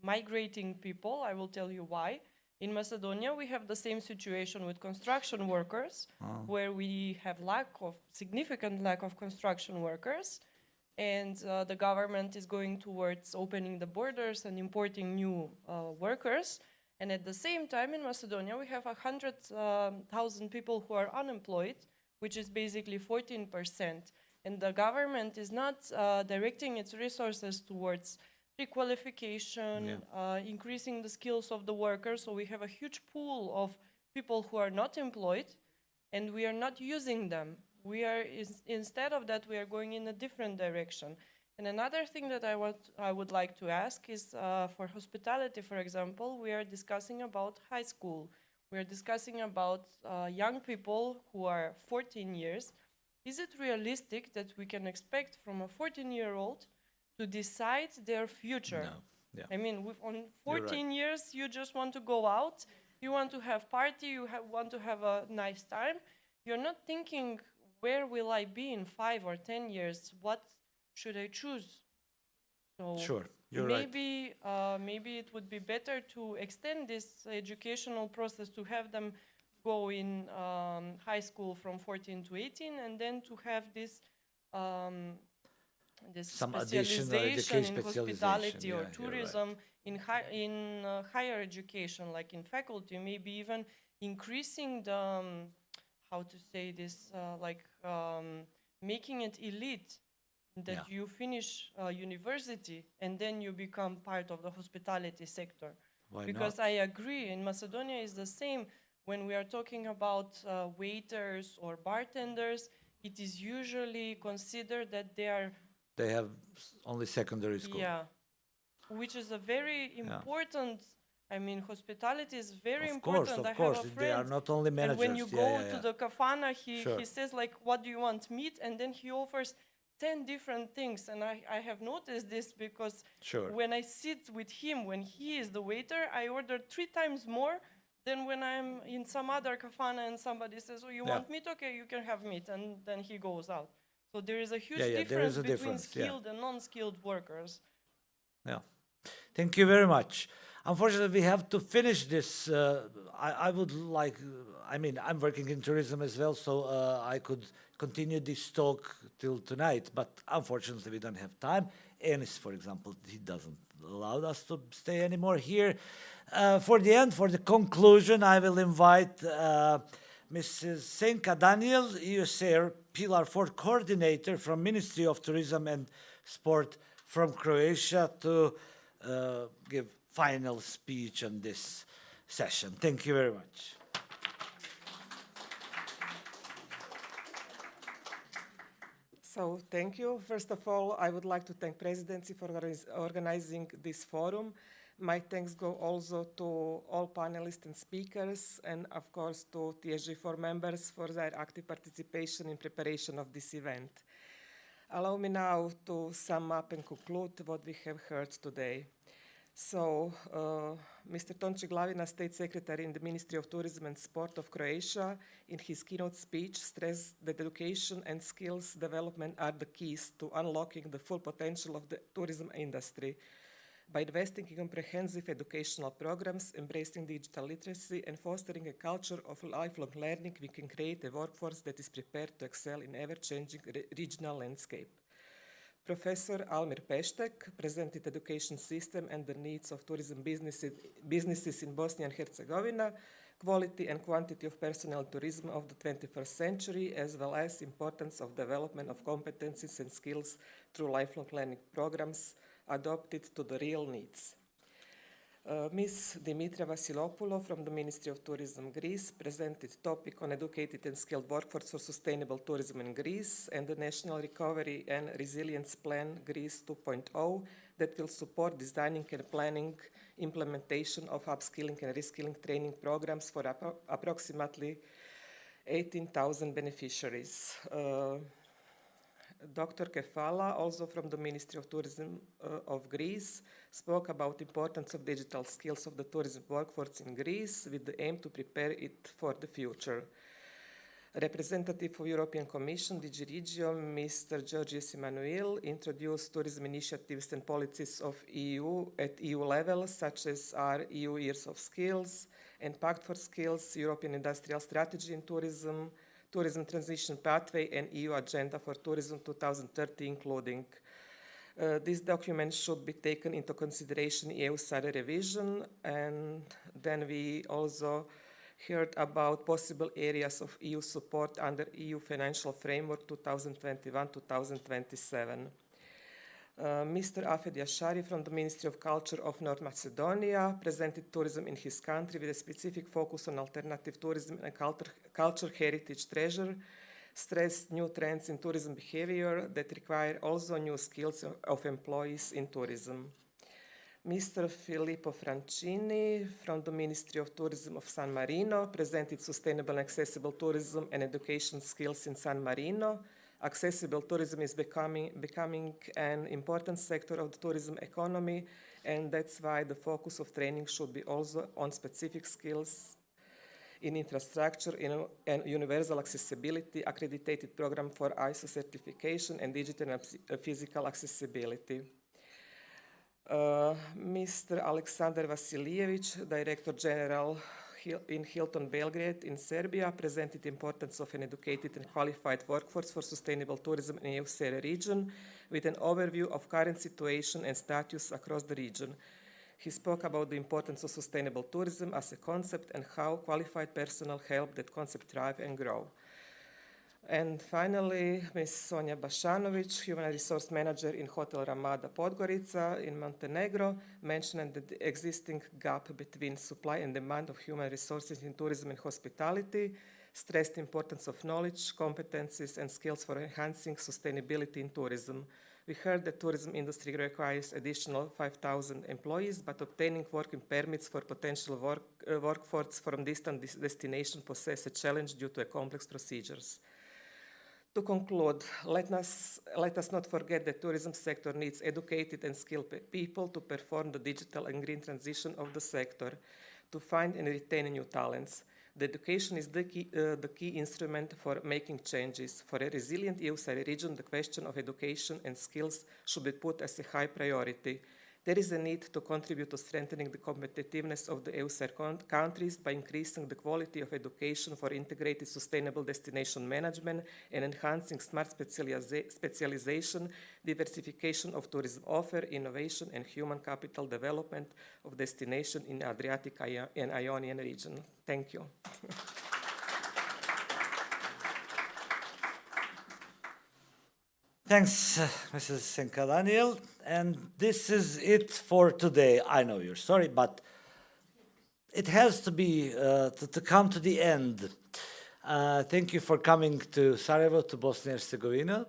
migrating people. I will tell you why. In Macedonia, we have the same situation with construction workers, where we have significant lack of construction workers. And the government is going towards opening the borders and importing new workers. And at the same time, in Macedonia, we have 100,000 people who are unemployed, which is basically 14%. And the government is not directing its resources towards requalification, increasing the skills of the workers. So we have a huge pool of people who are not employed, and we are not using them. We are instead of that, we are going in a different direction. And another thing that I would like to ask is for hospitality, for example, we are discussing about high school. We are discussing about young people who are 14 years. Is it realistic that we can expect from a 14-year-old to decide their future? No. Yeah. I mean, on 14 years, you just want to go out, you want to have party, want to have a nice time. You're not thinking, where will I be in 5 or 10 years? What should I choose? So Sure, you're maybe, maybe it would be better to extend this educational process to have them go in high school from 14 to 18, and then to have this Some specialization in specialization, hospitality or yeah, tourism, in higher education, like in faculty, maybe even increasing the how to say this, making it elite, that you finish university and then you become part of the hospitality sector. Why because not? I agree, in Macedonia is the same. When we are talking about waiters or bartenders, it is usually considered that they have only secondary school. Yeah, which is a very important. I mean, hospitality is very important. Of course, they are not only managers. And when you go to the kafana, he says, like, what do you want, meat? And then he offers 10 different things. And I have noticed this because when I sit with him, when he is the waiter, I order 3 times more than when I'm in some other kafana and somebody says, oh, you want meat? Okay, you can have meat. And then he goes out. So there is a huge difference between skilled and non-skilled workers. Yeah. Thank you very much. Unfortunately, we have to finish this. I would like, I'm working in tourism as well, so I could continue this talk till tonight, but unfortunately we don't have time. Enis, for example, he doesn't allowed us to stay anymore here. For the end, for the conclusion, I will invite Mrs. Senka Daniel, EUSAIR Pillar 4 Coordinator from Ministry of Tourism and Sport from Croatia, to give final speech on this session. Thank you very much. So thank you. First of all, I would like to thank Presidency for organizing this forum. My thanks go also to all panelists and speakers, and of course to TSG4 members for their active participation in preparation of this event. Allow me now to sum up and conclude what we have heard today. So, Mr. Tonči Glavina, State Secretary in the Ministry of Tourism and Sport of Croatia, in his keynote speech stressed that education and skills development are the keys to unlocking the full potential of the tourism industry. By investing in comprehensive educational programs, embracing digital literacy, and fostering a culture of lifelong learning, we can create a workforce that is prepared to excel in ever-changing regional landscape. Professor Almir Peštek presented education system and the needs of tourism businesses in Bosnia and Herzegovina, quality and quantity of personnel tourism of the 21st century, as well as importance of development of competencies and skills through lifelong learning programs adopted to the real needs. Ms. Dimitra Vasilopoulou from the Ministry of Tourism Greece presented topic on educated and skilled workforce for sustainable tourism in Greece and the National Recovery and Resilience Plan Greece 2.0 that will support designing and planning implementation of upskilling and reskilling training programs for approximately 18,000 beneficiaries. Dr. Kefala, also from the Ministry of Tourism of Greece, spoke about the importance of digital skills of the tourism workforce in Greece with the aim to prepare it for the future. Representative of European Commission, DG Regio, Mr. Georgios Emanuel, introduced tourism initiatives and policies of EU at EU level, such as our EU Years of Skills and Pact for Skills, European Industrial Strategy in Tourism, Tourism Transition Pathway, and EU Agenda for Tourism 2030, including. This document should be taken into consideration in EUSAIR revision, and then we also heard about possible areas of EU support under EU Financial Framework 2021-2027. Mr. Afed Yashari from the Ministry of Culture of North Macedonia presented tourism in his country with a specific focus on alternative tourism and culture heritage treasure, stressed new trends in tourism behavior that require also new skills of employees in tourism. Mr. Filippo Francini from the Ministry of Tourism of San Marino presented sustainable and accessible tourism and education skills in San Marino. Accessible tourism is becoming an important sector of the tourism economy, and that's why the focus of training should be also on specific skills in infrastructure and universal accessibility, accredited program for ISO certification, and digital and physical accessibility. Mr. Aleksandar Vasiljević, Director General in Hilton Belgrade in Serbia, presented the importance of an educated and qualified workforce for sustainable tourism in the EUSAIR region with an overview of current situation and status across the region. He spoke about the importance of sustainable tourism as a concept and how qualified personnel help that concept thrive and grow. And finally, Ms. Sonja Bašanović, Human Resource Manager in Hotel Ramada Podgorica in Montenegro, mentioned the existing gap between supply and demand of human resources in tourism and hospitality, stressed the importance of knowledge, competencies, and skills for enhancing sustainability in tourism. We heard that tourism industry requires additional 5,000 employees, but obtaining working permits for potential workforce from distant destinations poses a challenge due to complex procedures. To conclude, let us not forget that the tourism sector needs educated and skilled people to perform the digital and green transition of the sector, to find and retain new talents. The education is the key instrument for making changes. For a resilient EUSAIR region, the question of education and skills should be put as a high priority. There is a need to contribute to strengthening the competitiveness of the EUSAIR countries by increasing the quality of education for integrated sustainable destination management and enhancing smart specialization, diversification of tourism offer, innovation, and human capital development of destination in Adriatic and Ionian region. Thank you. Thanks, Mrs. Senka-Daniel. And this is it for today. I know you're sorry, but it has to be, to come to the end. Thank you for coming to Sarajevo, to Bosnia and Herzegovina.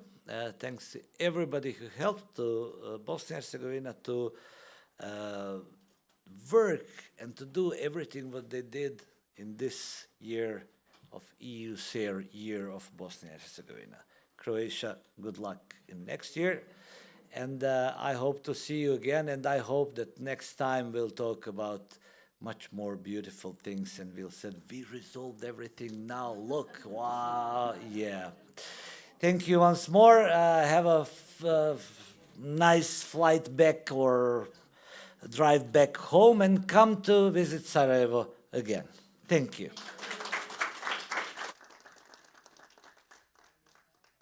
Thanks to everybody who helped to Bosnia and Herzegovina to work and to do everything what they did in this year of EUSAIR, Year of Bosnia and Herzegovina. Croatia, good luck in next year. And I hope to see you again, and I hope that next time we'll talk about much more beautiful things, and we'll say, we resolved everything now, look, wow, yeah. Thank you once more. Have a nice flight back or drive back home, and come to visit Sarajevo again. Thank you.